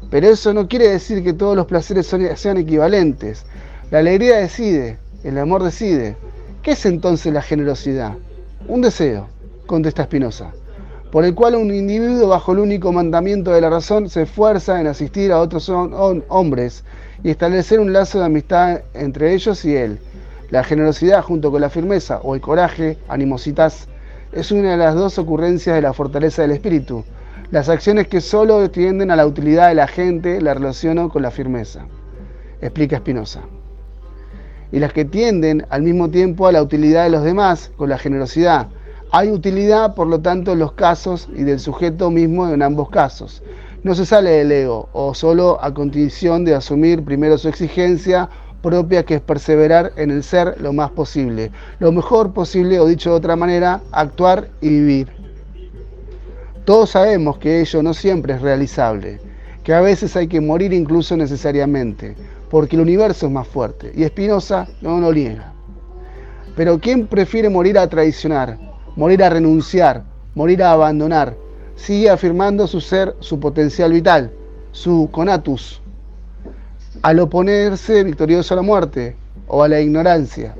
Pero eso no quiere decir que todos los placeres sean equivalentes. La alegría decide, el amor decide. ¿Qué es entonces la generosidad? Un deseo, contesta Spinoza, por el cual un individuo, bajo el único mandamiento de la razón, se esfuerza en asistir a otros hombres y establecer un lazo de amistad entre ellos y él. La generosidad, junto con la firmeza o el coraje, animositas, es una de las dos ocurrencias de la fortaleza del espíritu. Las acciones que solo tienden a la utilidad de la gente la relaciono con la firmeza, explica Spinoza. Y las que tienden al mismo tiempo a la utilidad de los demás con la generosidad. Hay utilidad, por lo tanto, en los casos y del sujeto mismo en ambos casos. No se sale del ego, o solo a condición de asumir primero su exigencia propia, que es perseverar en el ser lo más posible, lo mejor posible, o dicho de otra manera, actuar y vivir. Todos sabemos que ello no siempre es realizable, que a veces hay que morir incluso necesariamente, porque el universo es más fuerte, y Spinoza no lo niega. Pero ¿quién prefiere morir a traicionar, morir a renunciar, morir a abandonar? Sigue afirmando su ser, su potencial vital, su conatus, al oponerse victorioso a la muerte o a la ignorancia,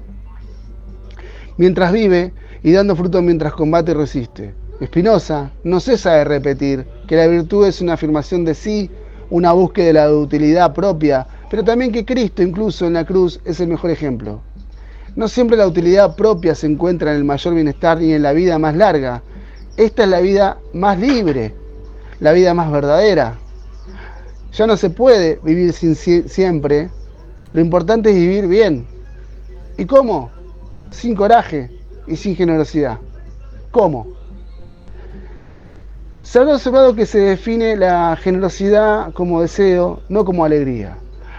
mientras vive y dando fruto mientras combate y resiste. Spinoza no cesa de repetir que la virtud es una afirmación de sí, una búsqueda de la utilidad propia, pero también que Cristo, incluso en la cruz, es el mejor ejemplo. No siempre la utilidad propia se encuentra en el mayor bienestar ni en la vida más larga. Esta es la vida más libre, la vida más verdadera. Ya no se puede vivir siempre. Lo importante es vivir bien. ¿Y cómo? Sin coraje y sin generosidad. ¿Cómo? Se habrá observado que se define la generosidad como deseo, no como alegría.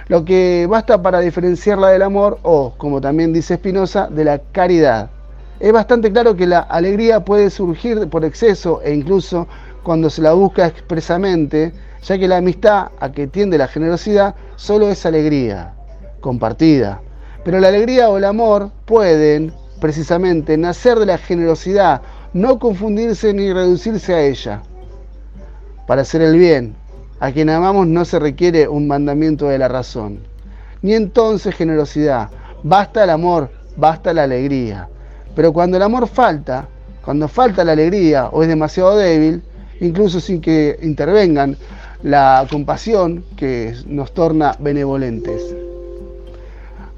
Lo que basta para diferenciarla del amor o, como también dice Spinoza, de la caridad. Es bastante claro que la alegría puede surgir por exceso e incluso cuando se la busca expresamente, ya que la amistad a que tiende la generosidad solo es alegría. compartida. Pero la alegría o el amor pueden, precisamente, nacer de la generosidad, no confundirse ni reducirse a ella. Para hacer el bien, a quien amamos no se requiere un mandamiento de la razón, ni entonces generosidad. Basta el amor, basta la alegría. Pero cuando el amor falta, cuando falta la alegría o es demasiado débil, incluso sin que intervengan la compasión que nos torna benevolentes.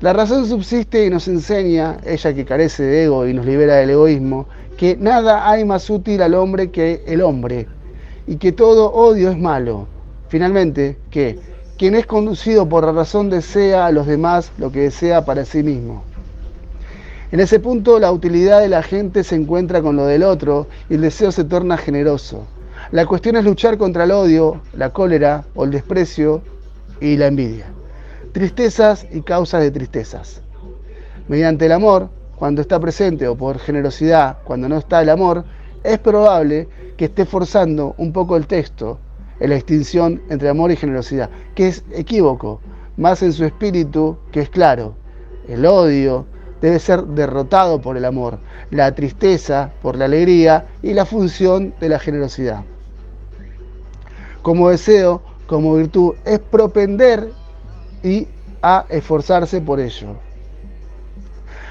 La razón subsiste y nos enseña, ella que carece de ego y nos libera del egoísmo, que nada hay más útil al hombre que el hombre, y que todo odio es malo. Finalmente, que quien es conducido por la razón desea a los demás lo que desea para sí mismo. En ese punto, la utilidad de la gente se encuentra con lo del otro y el deseo se torna generoso. La cuestión es luchar contra el odio, la cólera o el desprecio y la envidia. Tristezas y causas de tristezas. Mediante el amor, cuando está presente, o por generosidad, cuando no está el amor, es probable que esté forzando un poco el texto en la extinción entre amor y generosidad, que es equívoco, más en su espíritu que es claro. El odio debe ser derrotado por el amor, la tristeza por la alegría y la función de la generosidad. Como deseo, como virtud, es propender y a esforzarse por ello.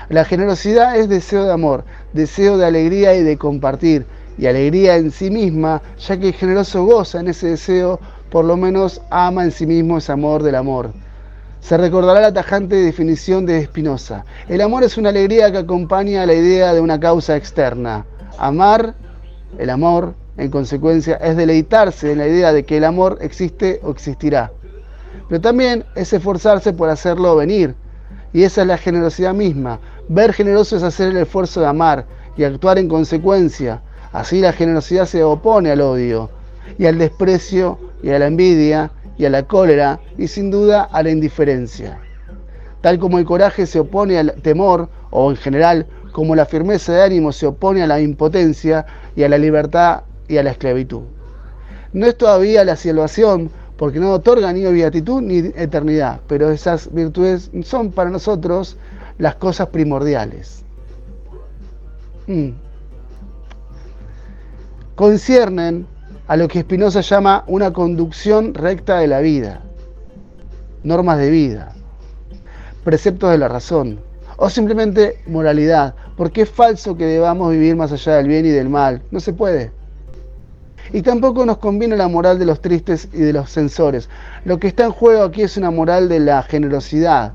La generosidad es deseo de amor, deseo de alegría y de compartir, y alegría en sí misma, ya que el generoso goza en ese deseo, por lo menos ama en sí mismo ese amor del amor. Se recordará la tajante definición de Spinoza. El amor es una alegría que acompaña a la idea de una causa externa. Amar, el amor, en consecuencia, es deleitarse en la idea de que el amor existe o existirá. Pero también es esforzarse por hacerlo venir. Y esa es la generosidad misma. Ver generoso es hacer el esfuerzo de amar y actuar en consecuencia. Así la generosidad se opone al odio, y al desprecio, y a la envidia, y a la cólera, y sin duda a la indiferencia. Tal como el coraje se opone al temor, o en general, como la firmeza de ánimo se opone a la impotencia, y a la libertad y a la esclavitud. No es todavía la salvación, porque no otorga ni beatitud ni eternidad, pero esas virtudes son para nosotros las cosas primordiales. Conciernen a lo que Spinoza llama una conducción recta de la vida, normas de vida, preceptos de la razón, o simplemente moralidad, porque es falso que debamos vivir más allá del bien y del mal, no se puede. Y tampoco nos conviene la moral de los tristes y de los censores. Lo que está en juego aquí es una moral de la generosidad,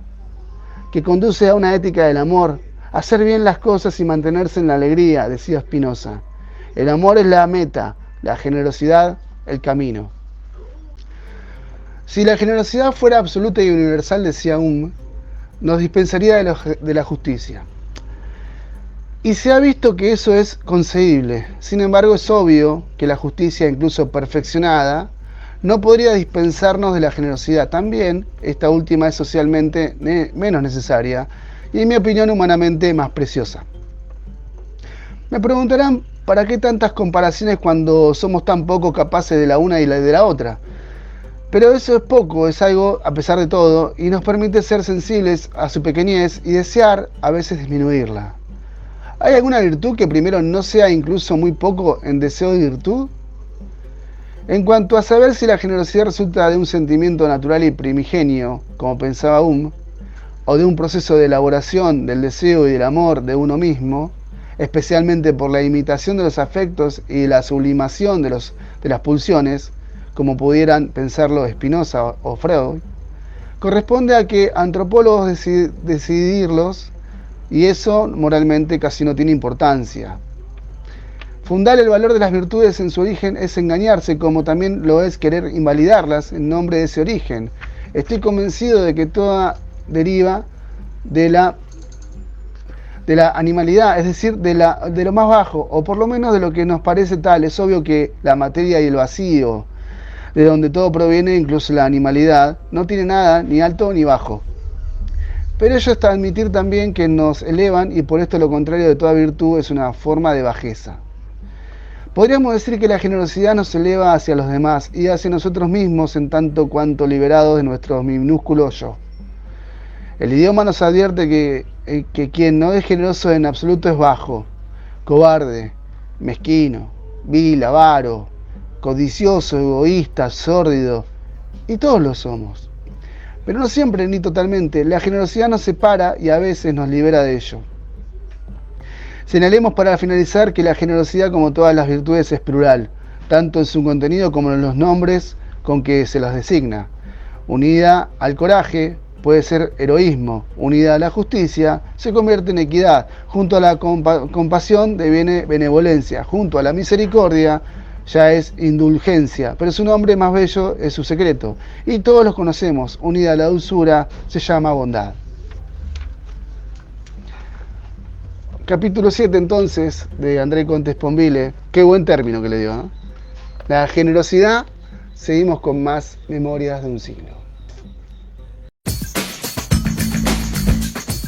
que conduce a una ética del amor, hacer bien las cosas y mantenerse en la alegría, decía Spinoza. El amor es la meta, la generosidad el camino. Si la generosidad fuera absoluta y universal, decía nos dispensaría de la justicia. Y se ha visto que eso es concebible. Sin embargo, es obvio que la justicia, incluso perfeccionada, no podría dispensarnos de la generosidad. También, esta última es socialmente menos necesaria y, en mi opinión, humanamente más preciosa. Me preguntarán, ¿para qué tantas comparaciones cuando somos tan poco capaces de la una y de la otra? Pero eso es poco, es algo, a pesar de todo, y nos permite ser sensibles a su pequeñez y desear a veces disminuirla. ¿Hay alguna virtud que primero no sea incluso muy poco en deseo de virtud? En cuanto a saber si la generosidad resulta de un sentimiento natural y primigenio, como pensaba o de un proceso de elaboración del deseo y del amor de uno mismo, especialmente por la imitación de los afectos y la sublimación de las pulsiones, como pudieran pensarlo Spinoza o Freud, corresponde a que antropólogos decidirlos, y eso moralmente casi no tiene importancia. Fundar el valor de las virtudes en su origen es engañarse, como también lo es querer invalidarlas en nombre de ese origen. Estoy convencido de que toda deriva de la animalidad, es decir, de lo más bajo, o por lo menos de lo que nos parece tal. Es obvio que la materia y el vacío, de donde todo proviene, incluso la animalidad, no tiene nada ni alto ni bajo. Pero ello está admitir también que nos elevan, y por esto lo contrario de toda virtud es una forma de bajeza. Podríamos decir que la generosidad nos eleva hacia los demás y hacia nosotros mismos en tanto cuanto liberados de nuestro minúsculo yo. El idioma nos advierte que quien no es generoso en absoluto es bajo, cobarde, mezquino, vil, avaro, codicioso, egoísta, sórdido, y todos lo somos. Pero no siempre ni totalmente. La generosidad nos separa y a veces nos libera de ello. Señalemos para finalizar que la generosidad, como todas las virtudes, es plural, tanto en su contenido como en los nombres con que se las designa. Unida al coraje puede ser heroísmo, unida a la justicia se convierte en equidad, junto a la compasión deviene benevolencia, junto a la misericordia ya es indulgencia, pero su nombre más bello es su secreto, y todos los conocemos, unida a la dulzura se llama bondad. Capítulo 7 entonces de André Comte Sponville, qué buen término que le dio, ¿no? La generosidad. Seguimos con más Memorias de un siglo.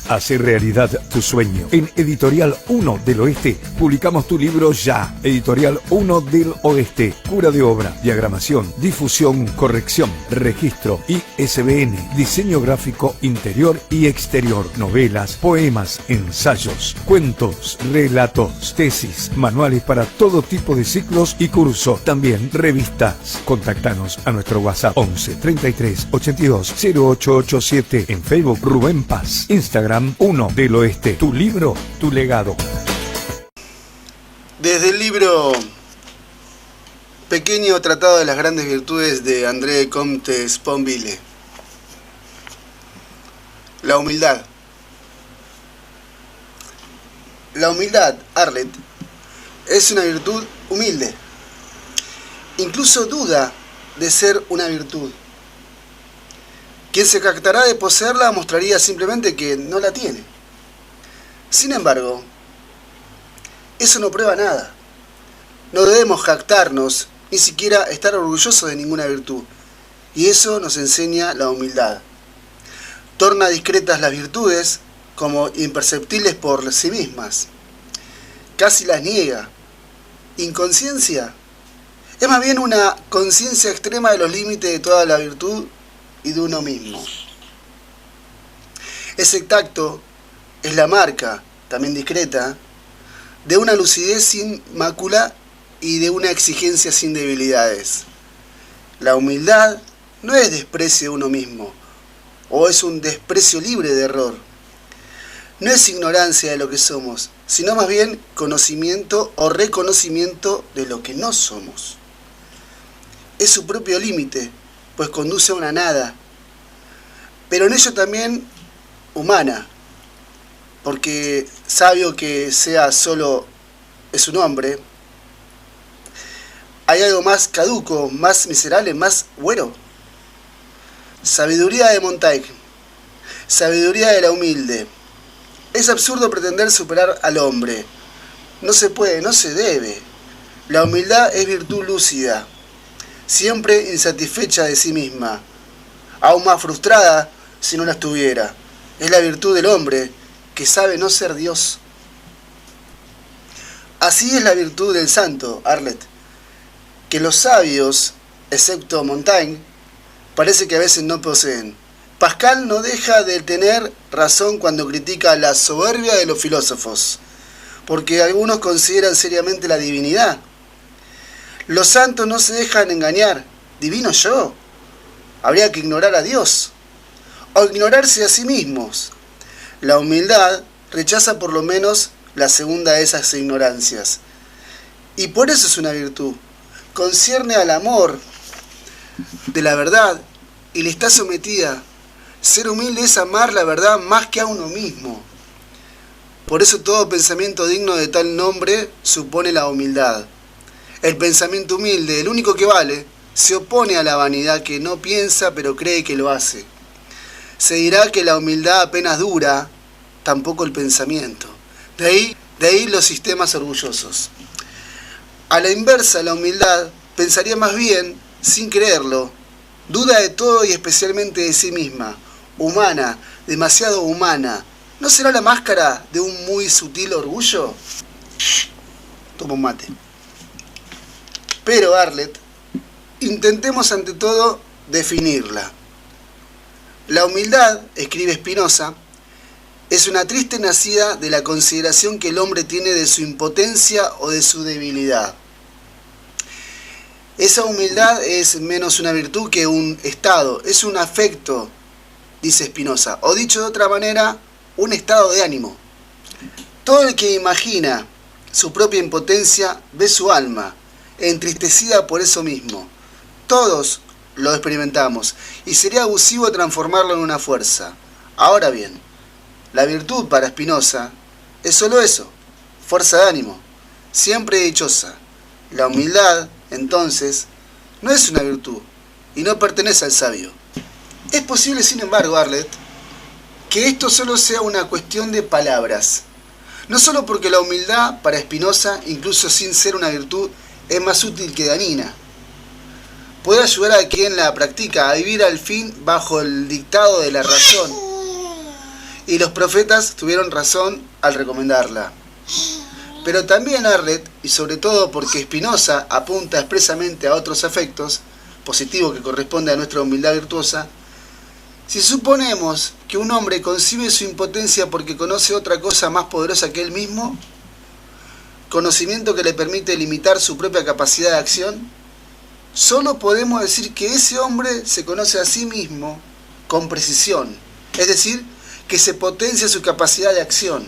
Hacer realidad tu sueño. En Editorial 1 del Oeste publicamos tu libro ya. Editorial 1 del Oeste. Cura de obra, diagramación, difusión, corrección, registro, ISBN, diseño gráfico interior y exterior, novelas, poemas, ensayos, cuentos, relatos, tesis, manuales para todo tipo de ciclos y cursos. También revistas. Contactanos a nuestro WhatsApp 11 33 82 0887. En Facebook Rubén Paz. Instagram 1 del Oeste, tu libro, tu legado. Desde el libro Pequeño Tratado de las Grandes Virtudes de André Comte Sponville. La humildad. La humildad, Arlet, es una virtud humilde. Incluso duda de ser una virtud. Quien se jactará de poseerla mostraría simplemente que no la tiene. Sin embargo, eso no prueba nada. No debemos jactarnos, ni siquiera estar orgullosos de ninguna virtud. Y eso nos enseña la humildad. Torna discretas las virtudes como imperceptibles por sí mismas. Casi las niega. Inconsciencia es más bien una conciencia extrema de los límites de toda la virtud y de uno mismo. Ese tacto es la marca, también discreta, de una lucidez sin mácula y de una exigencia sin debilidades. La humildad no es desprecio de uno mismo, o es un desprecio libre de error. No es ignorancia de lo que somos, sino más bien conocimiento o reconocimiento de lo que no somos. Es su propio límite, pues conduce a una nada, pero en ello también humana, porque sabio que sea solo es un hombre, hay algo más caduco, más miserable, más güero. Sabiduría de Montaigne, sabiduría de la humilde. Es absurdo pretender superar al hombre, no se puede, no se debe. La humildad es virtud lúcida, siempre insatisfecha de sí misma, aún más frustrada si no la estuviera. Es la virtud del hombre que sabe no ser Dios. Así es la virtud del santo, Arlet, que los sabios, excepto Montaigne, parece que a veces no poseen. Pascal no deja de tener razón cuando critica la soberbia de los filósofos, porque algunos consideran seriamente la divinidad. Los santos no se dejan engañar. ¿Divino yo? Habría que ignorar a Dios, o ignorarse a sí mismos. La humildad rechaza por lo menos la segunda de esas ignorancias. Y por eso es una virtud. Concierne al amor de la verdad y le está sometida. Ser humilde es amar la verdad más que a uno mismo. Por eso todo pensamiento digno de tal nombre supone la humildad. El pensamiento humilde, el único que vale, se opone a la vanidad que no piensa pero cree que lo hace. Se dirá que la humildad apenas dura, tampoco el pensamiento. De ahí los sistemas orgullosos. A la inversa, la humildad pensaría más bien, sin creerlo, duda de todo y especialmente de sí misma, humana, demasiado humana. ¿No será la máscara de un muy sutil orgullo? Toma un mate. Pero, Arlet, intentemos ante todo definirla. La humildad, escribe Spinoza, es una triste nacida de la consideración que el hombre tiene de su impotencia o de su debilidad. Esa humildad es menos una virtud que un estado, es un afecto, dice Spinoza, o dicho de otra manera, un estado de ánimo. Todo el que imagina su propia impotencia ve su alma entristecida por eso mismo. Todos lo experimentamos y sería abusivo transformarlo en una fuerza. Ahora bien, la virtud para Spinoza es solo eso, fuerza de ánimo, siempre dichosa. La humildad, entonces, no es una virtud y no pertenece al sabio. Es posible, sin embargo, Arlet, que esto solo sea una cuestión de palabras. No solo porque la humildad para Spinoza, incluso sin ser una virtud, es más útil que dañina. Puede ayudar a quien la practica a vivir al fin bajo el dictado de la razón. Y los profetas tuvieron razón al recomendarla. Pero también Arlet, y sobre todo porque Spinoza apunta expresamente a otros afectos, positivo que corresponde a nuestra humildad virtuosa, si suponemos que un hombre concibe su impotencia porque conoce otra cosa más poderosa que él mismo, conocimiento que le permite limitar su propia capacidad de acción, solo podemos decir que ese hombre se conoce a sí mismo con precisión, es decir, que se potencia su capacidad de acción.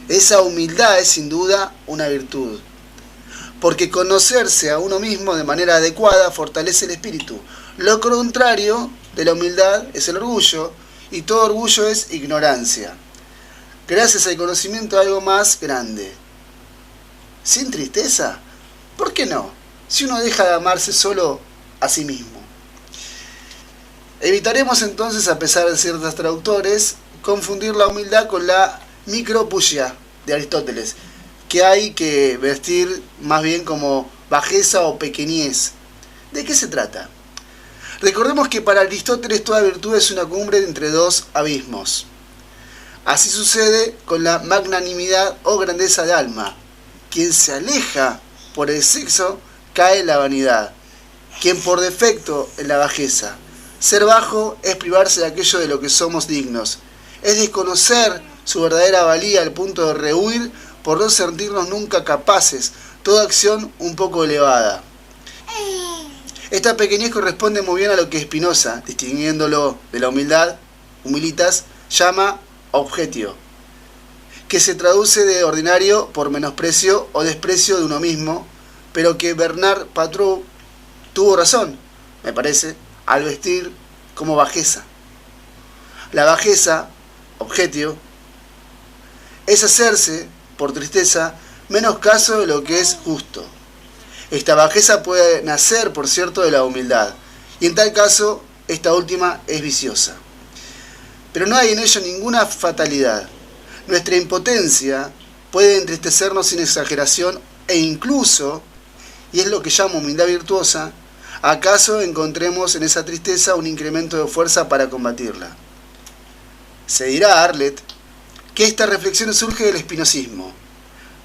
Esa humildad es sin duda una virtud, porque conocerse a uno mismo de manera adecuada fortalece el espíritu. Lo contrario de la humildad es el orgullo, y todo orgullo es ignorancia. Gracias al conocimiento de algo más grande. ¿Sin tristeza? ¿Por qué no? Si uno deja de amarse solo a sí mismo. Evitaremos entonces, a pesar de ciertos traductores, confundir la humildad con la micropugia de Aristóteles, que hay que vestir más bien como bajeza o pequeñez. ¿De qué se trata? Recordemos que para Aristóteles toda virtud es una cumbre entre dos abismos. Así sucede con la magnanimidad o grandeza de alma. Quien se aleja por el sexo cae en la vanidad, quien por defecto en la bajeza. Ser bajo es privarse de aquello de lo que somos dignos, es desconocer su verdadera valía al punto de rehuir por no sentirnos nunca capaces, toda acción un poco elevada. Esta pequeñez corresponde muy bien a lo que Spinoza, distinguiéndolo de la humildad, humilitas, llama objetio, que se traduce de ordinario por menosprecio o desprecio de uno mismo, pero que Bernard Patrou tuvo razón, me parece, al vestir como bajeza. La bajeza, objetio, es hacerse, por tristeza, menos caso de lo que es justo. Esta bajeza puede nacer, por cierto, de la humildad, y en tal caso, esta última es viciosa. Pero no hay en ello ninguna fatalidad. Nuestra impotencia puede entristecernos sin exageración e incluso, y es lo que llamo humildad virtuosa, acaso encontremos en esa tristeza un incremento de fuerza para combatirla. Se dirá, Arlet, que esta reflexión surge del espinosismo.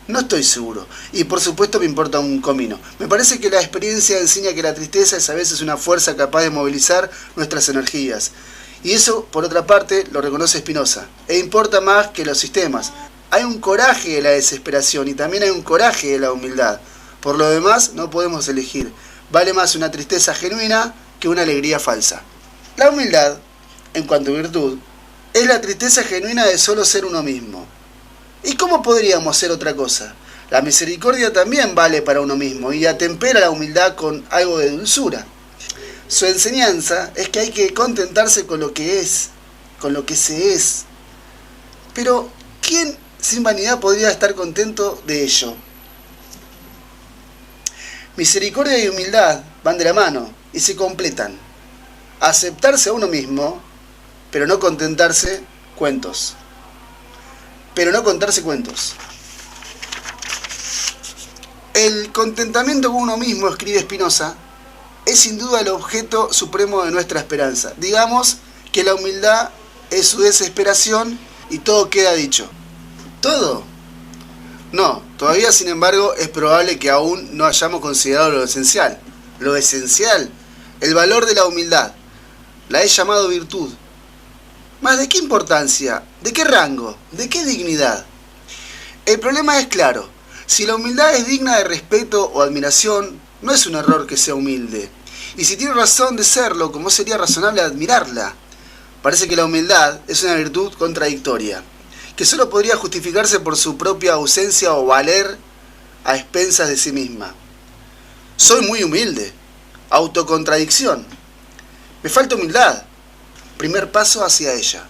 No estoy seguro, y por supuesto me importa un comino. Me parece que la experiencia enseña que la tristeza es a veces una fuerza capaz de movilizar nuestras energías. Y eso, por otra parte, lo reconoce Spinoza. E importa más que los sistemas. Hay un coraje de la desesperación y también hay un coraje de la humildad. Por lo demás, no podemos elegir. Vale más una tristeza genuina que una alegría falsa. La humildad, en cuanto a virtud, es la tristeza genuina de solo ser uno mismo. ¿Y cómo podríamos ser otra cosa? La misericordia también vale para uno mismo y atempera la humildad con algo de dulzura. Su enseñanza es que hay que contentarse con lo que es, con lo que se es. Pero, ¿quién sin vanidad podría estar contento de ello? Misericordia y humildad van de la mano y se completan. Aceptarse a uno mismo, pero no contentarse cuentos. Pero no contarse cuentos. El contentamiento con uno mismo, escribe Spinoza, es sin duda el objeto supremo de nuestra esperanza. Digamos que la humildad es su desesperación y todo queda dicho. ¿Todo? No, todavía sin embargo es probable que aún no hayamos considerado lo esencial. Lo esencial, el valor de la humildad. La he llamado virtud. ¿Más de qué importancia? ¿De qué rango? ¿De qué dignidad? El problema es claro. Si la humildad es digna de respeto o admiración, no es un error que sea humilde. Y si tiene razón de serlo, ¿cómo sería razonable admirarla? Parece que la humildad es una virtud contradictoria, que solo podría justificarse por su propia ausencia o valer a expensas de sí misma. Soy muy humilde. Autocontradicción. Me falta humildad. Primer paso hacia ella.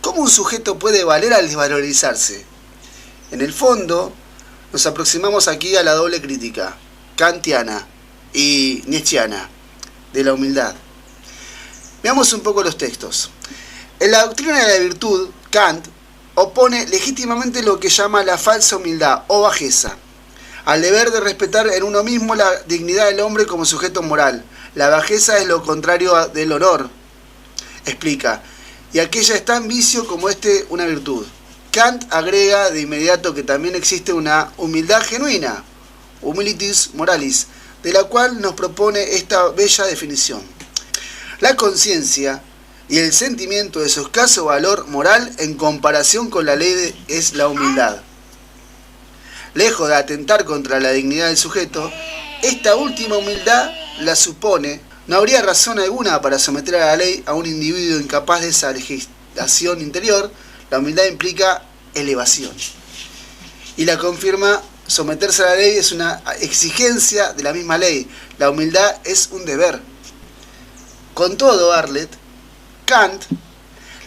¿Cómo un sujeto puede valer al desvalorizarse? En el fondo, nos aproximamos aquí a la doble crítica, kantiana y nietzscheana, de la humildad. Veamos un poco los textos. En la doctrina de la virtud, Kant opone legítimamente lo que llama la falsa humildad o bajeza, al deber de respetar en uno mismo la dignidad del hombre como sujeto moral. La bajeza es lo contrario del honor, explica, y aquella es tan vicio como una virtud. Kant agrega de inmediato que también existe una humildad genuina, humilitas moralis, de la cual nos propone esta bella definición. La conciencia y el sentimiento de su escaso valor moral en comparación con la ley es la humildad. Lejos de atentar contra la dignidad del sujeto, esta última humildad la supone. No habría razón alguna para someter a la ley a un individuo incapaz de esa legislación interior. La humildad implica elevación. Y la confirma, someterse a la ley es una exigencia de la misma ley. La humildad es un deber. Con todo, Arlet, Kant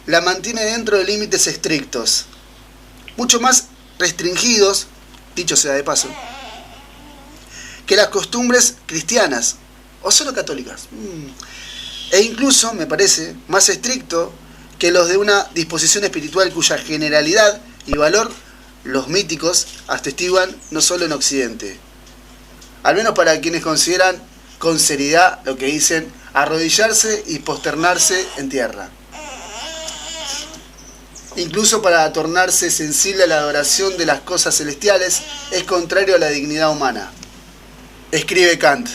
la mantiene dentro de límites estrictos, mucho más restringidos, dicho sea de paso, que las costumbres cristianas o solo católicas, e incluso, me parece, más estricto que los de una disposición espiritual cuya generalidad y valor los míticos atestiguan no solo en Occidente, al menos para quienes consideran con seriedad lo que dicen arrodillarse y posternarse en tierra. Incluso para tornarse sensible a la adoración de las cosas celestiales es contrario a la dignidad humana. Escribe Kant.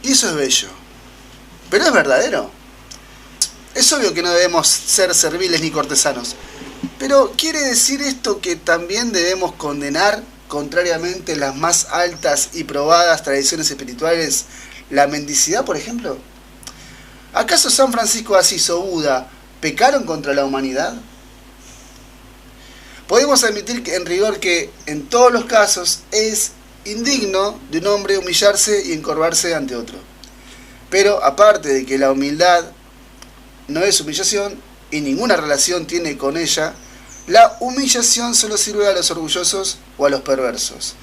Y eso es bello. Pero es verdadero. Es obvio que no debemos ser serviles ni cortesanos. Pero ¿quiere decir esto que también debemos condenar, contrariamente las más altas y probadas tradiciones espirituales, la mendicidad, por ejemplo? ¿Acaso San Francisco de Asís o Buda pecaron contra la humanidad? Podemos admitir que en rigor que en todos los casos es indigno de un hombre humillarse y encorvarse ante otro. Pero aparte de que la humildad no es humillación y ninguna relación tiene con ella, la humillación solo sirve a los orgullosos o a los perversos.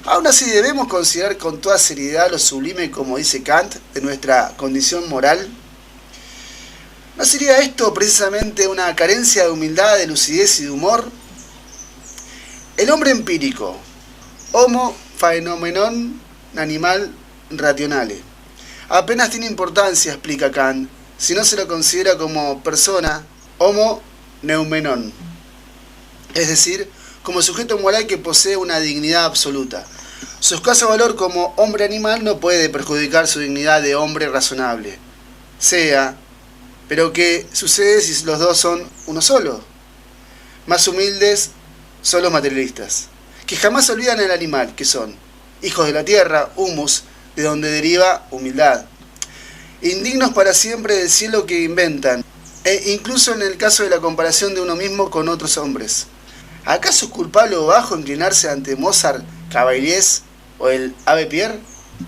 Aún así debemos considerar con toda seriedad lo sublime, como dice Kant, de nuestra condición moral. ¿No sería esto precisamente una carencia de humildad, de lucidez y de humor? El hombre empírico, homo phenomenon animal rationale, apenas tiene importancia, explica Kant, si no se lo considera como persona, homo noumenon, es decir, como sujeto moral que posee una dignidad absoluta. Su escaso valor como hombre animal no puede perjudicar su dignidad de hombre razonable. Pero ¿qué sucede si los dos son uno solo? Más humildes son los materialistas, que jamás olvidan el animal, que son hijos de la tierra, humus, de donde deriva humildad. Indignos para siempre del cielo que inventan, e incluso en el caso de la comparación de uno mismo con otros hombres. ¿Acaso es culpable o bajo inclinarse ante Mozart, Cavaliers o el Ave Pierre?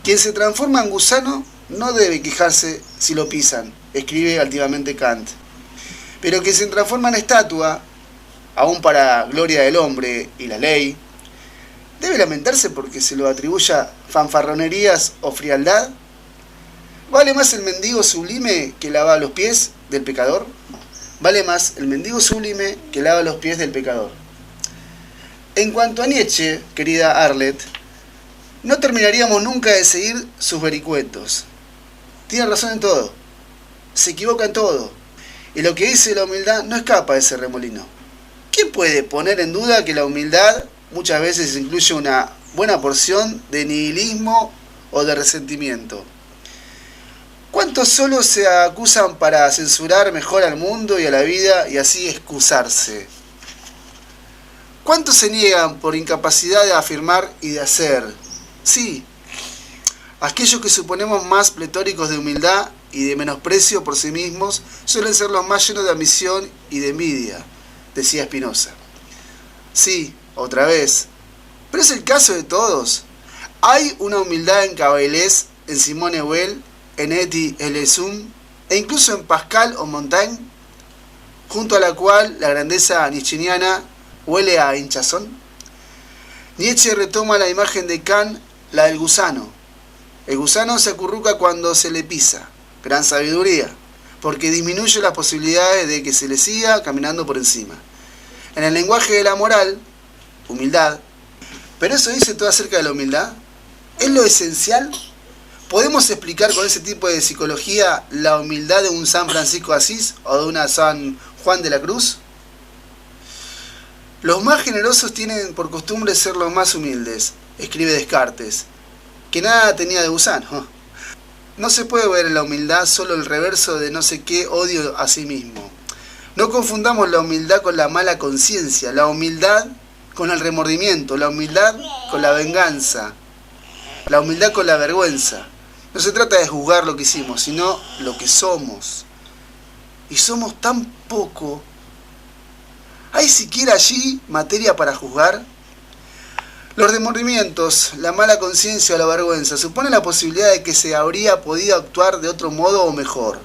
Quien se transforma en gusano no debe quejarse si lo pisan, escribe altivamente Kant. Pero quien se transforma en estatua, aún para gloria del hombre y la ley, ¿debe lamentarse porque se lo atribuya fanfarronerías o frialdad? ¿Vale más el mendigo sublime que lava los pies del pecador? Vale más el mendigo sublime que lava los pies del pecador. En cuanto a Nietzsche, querida Arlet, no terminaríamos nunca de seguir sus vericuetos. Tiene razón en todo, se equivoca en todo, y lo que dice la humildad no escapa de ese remolino. ¿Quién puede poner en duda que la humildad muchas veces incluye una buena porción de nihilismo o de resentimiento? ¿Cuántos solo se acusan para censurar mejor al mundo y a la vida y así excusarse? ¿Cuántos se niegan por incapacidad de afirmar y de hacer? Sí, aquellos que suponemos más pletóricos de humildad y de menosprecio por sí mismos suelen ser los más llenos de ambición y de envidia, decía Spinoza. Sí, otra vez. Pero es el caso de todos. Hay una humildad en Rabelais, en Simone Weil, en Etty Hillesum e incluso en Pascal o Montaigne, junto a la cual la grandeza nietzscheana huele a hinchazón. Nietzsche retoma la imagen de Kant, la del gusano. El gusano se acurruca cuando se le pisa. Gran sabiduría, porque disminuye las posibilidades de que se le siga caminando por encima. En el lenguaje de la moral, humildad. ¿Pero eso dice todo acerca de la humildad? ¿Es lo esencial? ¿Podemos explicar con ese tipo de psicología la humildad de un San Francisco de Asís o de una San Juan de la Cruz? Los más generosos tienen por costumbre ser los más humildes, escribe Descartes, que nada tenía de gusano. No se puede ver en la humildad solo el reverso de no sé qué odio a sí mismo. No confundamos la humildad con la mala conciencia, la humildad con el remordimiento, la humildad con la venganza, la humildad con la vergüenza. No se trata de juzgar lo que hicimos, sino lo que somos. Y somos tan poco. ¿Hay siquiera allí materia para juzgar? Los remordimientos, la mala conciencia o la vergüenza suponen la posibilidad de que se habría podido actuar de otro modo o mejor.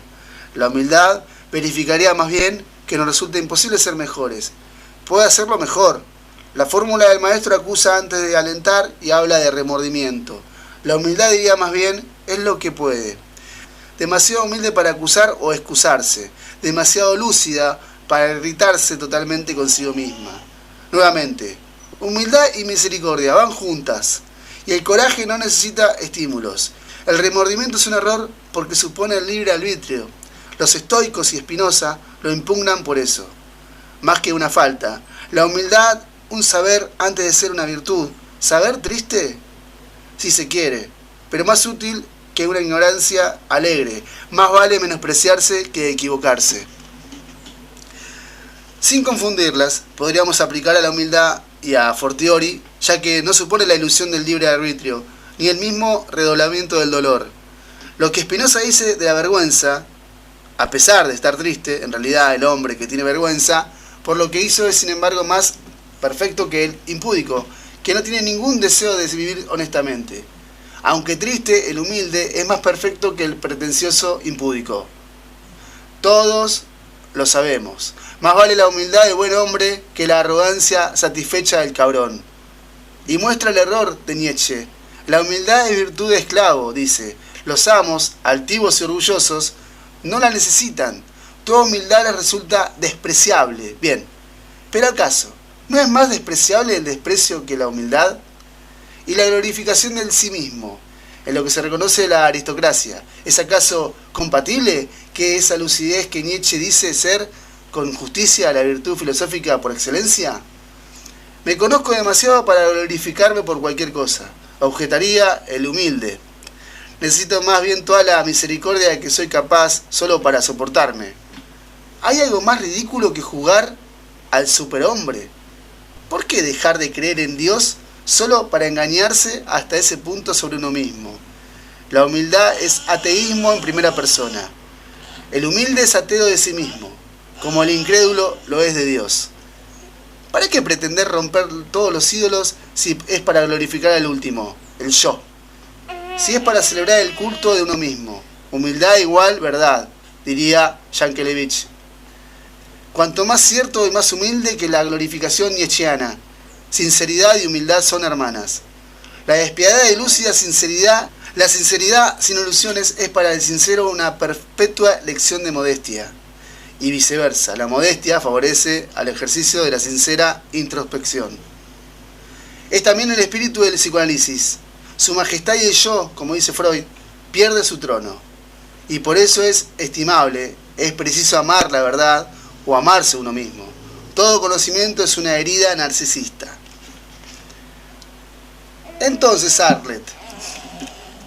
La humildad verificaría más bien que nos resulta imposible ser mejores. Puede hacerlo mejor. La fórmula del maestro acusa antes de alentar y habla de remordimiento. La humildad diría más bien es lo que puede. Demasiado humilde para acusar o excusarse. Demasiado lúcida para irritarse totalmente consigo misma. Nuevamente, humildad y misericordia van juntas. Y el coraje no necesita estímulos. El remordimiento es un error porque supone el libre arbitrio. Los estoicos y Spinoza lo impugnan por eso. Más que una falta. La humildad, un saber antes de ser una virtud. ¿Saber triste? Si se quiere, pero más útil que una ignorancia alegre. Más vale menospreciarse que equivocarse. Sin confundirlas, podríamos aplicar a la humildad y a fortiori, ya que no supone la ilusión del libre arbitrio, ni el mismo redoblamiento del dolor. Lo que Spinoza dice de la vergüenza, a pesar de estar triste, en realidad el hombre que tiene vergüenza, por lo que hizo es sin embargo más perfecto que el impúdico, que no tiene ningún deseo de vivir honestamente. Aunque triste, el humilde es más perfecto que el pretencioso impúdico. Todos lo sabemos. Más vale la humildad del buen hombre que la arrogancia satisfecha del cabrón. Y muestra el error de Nietzsche. La humildad es virtud de esclavo, dice. Los amos, altivos y orgullosos, no la necesitan. Toda humildad les resulta despreciable. Bien, pero ¿acaso no es más despreciable el desprecio que la humildad? Y la glorificación del sí mismo, en lo que se reconoce la aristocracia, ¿es acaso compatible que esa lucidez que Nietzsche dice ser con justicia la virtud filosófica por excelencia? Me conozco demasiado para glorificarme por cualquier cosa, objetaría el humilde. Necesito más bien toda la misericordia de que soy capaz solo para soportarme. ¿Hay algo más ridículo que jugar al superhombre? ¿Por qué dejar de creer en Dios solo para engañarse hasta ese punto sobre uno mismo? La humildad es ateísmo en primera persona. El humilde es ateo de sí mismo, como el incrédulo lo es de Dios. ¿Para qué pretender romper todos los ídolos si es para glorificar al último, el yo? Si es para celebrar el culto de uno mismo. Humildad igual verdad, diría Yankelevich. Cuanto más cierto y más humilde que la glorificación nietzscheana. Sinceridad y humildad son hermanas. La despiadada y lúcida sinceridad, la sinceridad sin ilusiones es para el sincero una perpetua lección de modestia. Y viceversa, la modestia favorece al ejercicio de la sincera introspección. Es también el espíritu del psicoanálisis. Su majestad y el yo, como dice Freud, pierde su trono. Y por eso es estimable, es preciso amar la verdad o amarse uno mismo. Todo conocimiento es una herida narcisista. Entonces, Arlet,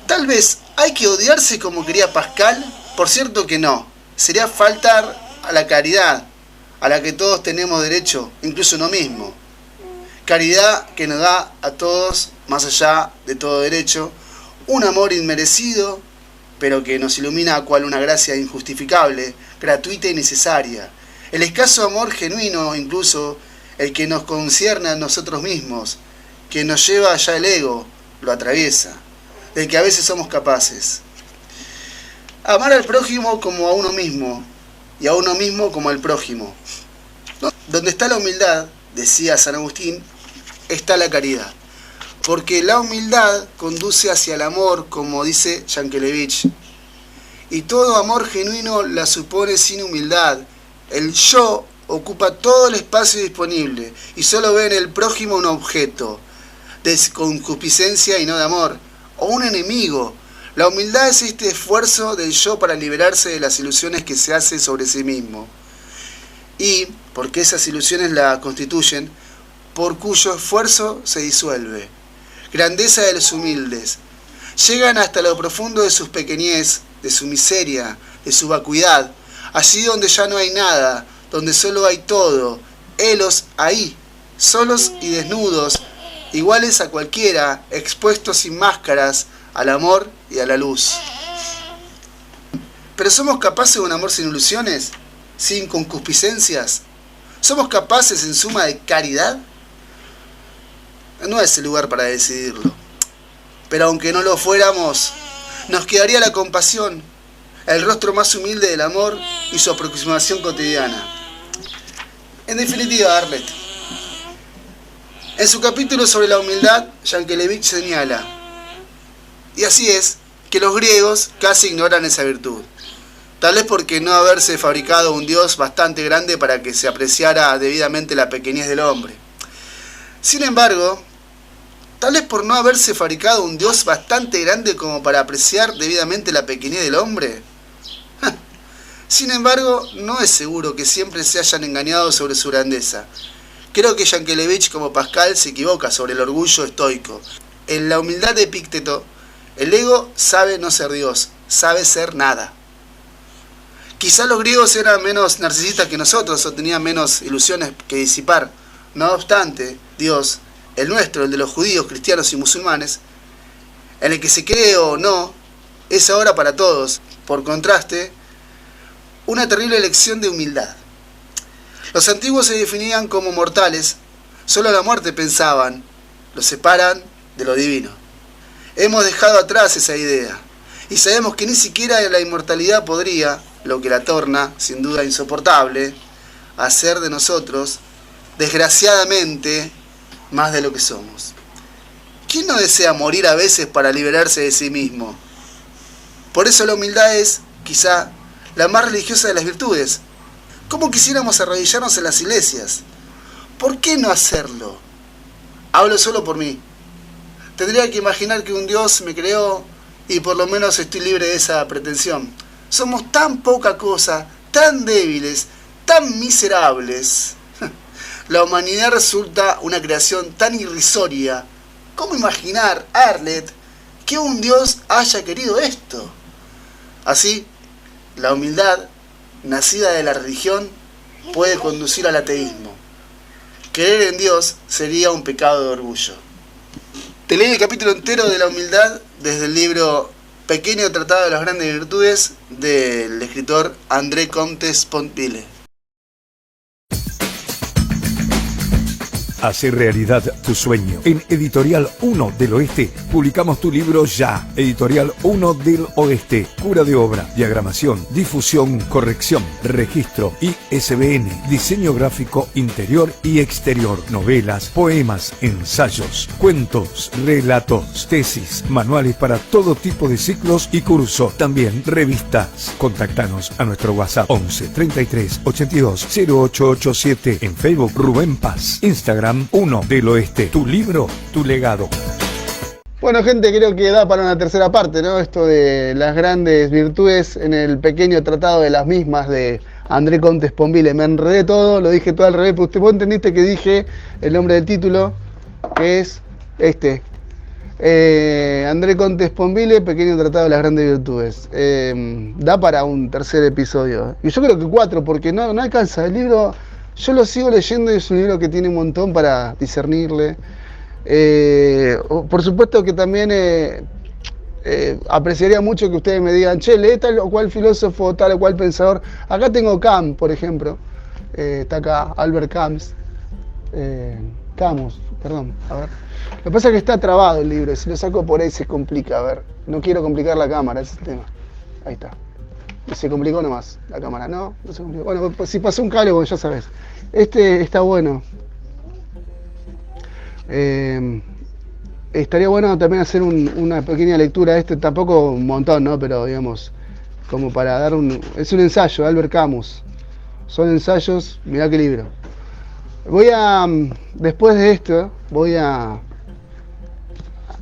tal vez ¿Hay que odiarse como quería Pascal? Por cierto que no. Sería faltar a la caridad, a la que todos tenemos derecho, incluso uno mismo. Caridad que nos da a todos, más allá de todo derecho, un amor inmerecido, pero que nos ilumina cual una gracia injustificable, gratuita y necesaria. El escaso amor genuino, incluso el que nos concierne a nosotros mismos, que nos lleva allá el ego, lo atraviesa, del que a veces somos capaces. Amar al prójimo como a uno mismo, y a uno mismo como al prójimo. Donde está la humildad, decía San Agustín, está la caridad. Porque la humildad conduce hacia el amor, como dice Yankelevich. Y todo amor genuino la supone sin humildad. El yo ocupa todo el espacio disponible y solo ve en el prójimo un objeto de concupiscencia y no de amor, o un enemigo. La humildad es este esfuerzo del yo para liberarse de las ilusiones que se hace sobre sí mismo. Y, porque esas ilusiones la constituyen, por cuyo esfuerzo se disuelve. Grandeza de los humildes. Llegan hasta lo profundo de sus pequeñez, de su miseria, de su vacuidad. Allí donde ya no hay nada, donde solo hay todo. Helos ahí, solos y desnudos, iguales a cualquiera, expuestos sin máscaras, al amor y a la luz. ¿Pero somos capaces de un amor sin ilusiones? ¿Sin concupiscencias? ¿Somos capaces en suma de caridad? No es el lugar para decidirlo. Pero aunque no lo fuéramos, nos quedaría la compasión, el rostro más humilde del amor y su aproximación cotidiana. En definitiva, Arlet, en su capítulo sobre la humildad, Yankelevich señala, y así es, que los griegos casi ignoran esa virtud. Tal vez porque no haberse fabricado un Dios bastante grande para que se apreciara debidamente la pequeñez del hombre. Sin embargo, tal vez por no haberse fabricado un Dios bastante grande como para apreciar debidamente la pequeñez del hombre. Sin embargo, no es seguro que siempre se hayan engañado sobre su grandeza. Creo que Yankelevich, como Pascal, se equivoca sobre el orgullo estoico. En la humildad de Epícteto, el ego sabe no ser Dios, sabe ser nada. Quizá los griegos eran menos narcisistas que nosotros o tenían menos ilusiones que disipar. No obstante, Dios, el nuestro, el de los judíos, cristianos y musulmanes, en el que se cree o no, es ahora para todos, por contraste, una terrible lección de humildad. Los antiguos se definían como mortales, solo la muerte pensaban, los separan de lo divino. Hemos dejado atrás esa idea, y sabemos que ni siquiera la inmortalidad podría, lo que la torna, sin duda insoportable, hacer de nosotros, desgraciadamente, más de lo que somos. ¿Quién no desea morir a veces para liberarse de sí mismo? Por eso la humildad es, quizá, la más religiosa de las virtudes. ¿Cómo quisiéramos arrodillarnos en las iglesias? ¿Por qué no hacerlo? Hablo solo por mí. Tendría que imaginar que un Dios me creó y por lo menos estoy libre de esa pretensión. Somos tan poca cosa, tan débiles, tan miserables. La humanidad resulta una creación tan irrisoria. ¿Cómo imaginar, Arlet, que un Dios haya querido esto? Así, la humildad, nacida de la religión, puede conducir al ateísmo. Creer en Dios sería un pecado de orgullo. Te leí el capítulo entero de la humildad desde el libro Pequeño Tratado de las Grandes Virtudes del escritor André Comte Sponville. Hacer realidad tu sueño. En Editorial 1 del Oeste publicamos tu libro ya. Editorial 1 del Oeste. Cura de obra, diagramación, difusión, corrección, registro, ISBN, diseño gráfico interior y exterior, novelas, poemas, ensayos, cuentos, relatos, tesis, manuales para todo tipo de ciclos y cursos. También revistas. Contáctanos a nuestro WhatsApp 11 33 82 0887. En Facebook Rubén Paz. Instagram 1 del Oeste. Tu libro, tu legado. Bueno, gente, creo que da para una tercera parte, ¿no? Esto de las grandes virtudes en el pequeño tratado de las mismas de André Comte Sponville. Me enredé todo, lo dije todo al revés, pero vos entendiste que dije el nombre del título, que es este. André Contes Pombile, Pequeño Tratado de las Grandes Virtudes. Da para un tercer episodio. Y yo creo que 4, porque no alcanza. El libro, yo lo sigo leyendo y es un libro que tiene un montón para discernirle. Por supuesto que también apreciaría mucho que ustedes me digan, che, lee tal o cual filósofo, tal o cual pensador. Acá tengo Camus, por ejemplo. Está acá Albert Camus. Camus, perdón, a ver. Lo que pasa es que está trabado el libro, si lo saco por ahí se complica, a ver. No quiero complicar la cámara, ese es el tema. Ahí está. Se complicó nomás la cámara, no se complicó. Bueno, pues si pasó un cable, bueno, ya sabes. Este está bueno. Estaría bueno también hacer una pequeña lectura de este, tampoco un montón, ¿no? Pero digamos, como para dar es un ensayo, Albert Camus. Son ensayos, mirá qué libro. Después de esto, voy a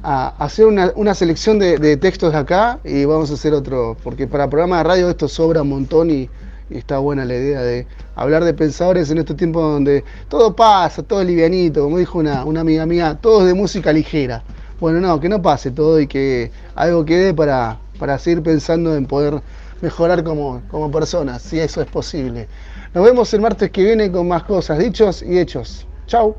hacer una selección de textos de acá y vamos a hacer otro, porque para programa de radio esto sobra un montón y está buena la idea de hablar de pensadores en estos tiempos donde todo pasa, todo es livianito, como dijo una amiga mía, todo es de música ligera. Bueno, no, que no pase todo y que algo quede para seguir pensando en poder mejorar como personas, si eso es posible. Nos vemos el martes que viene con más cosas, dichos y hechos. Chau.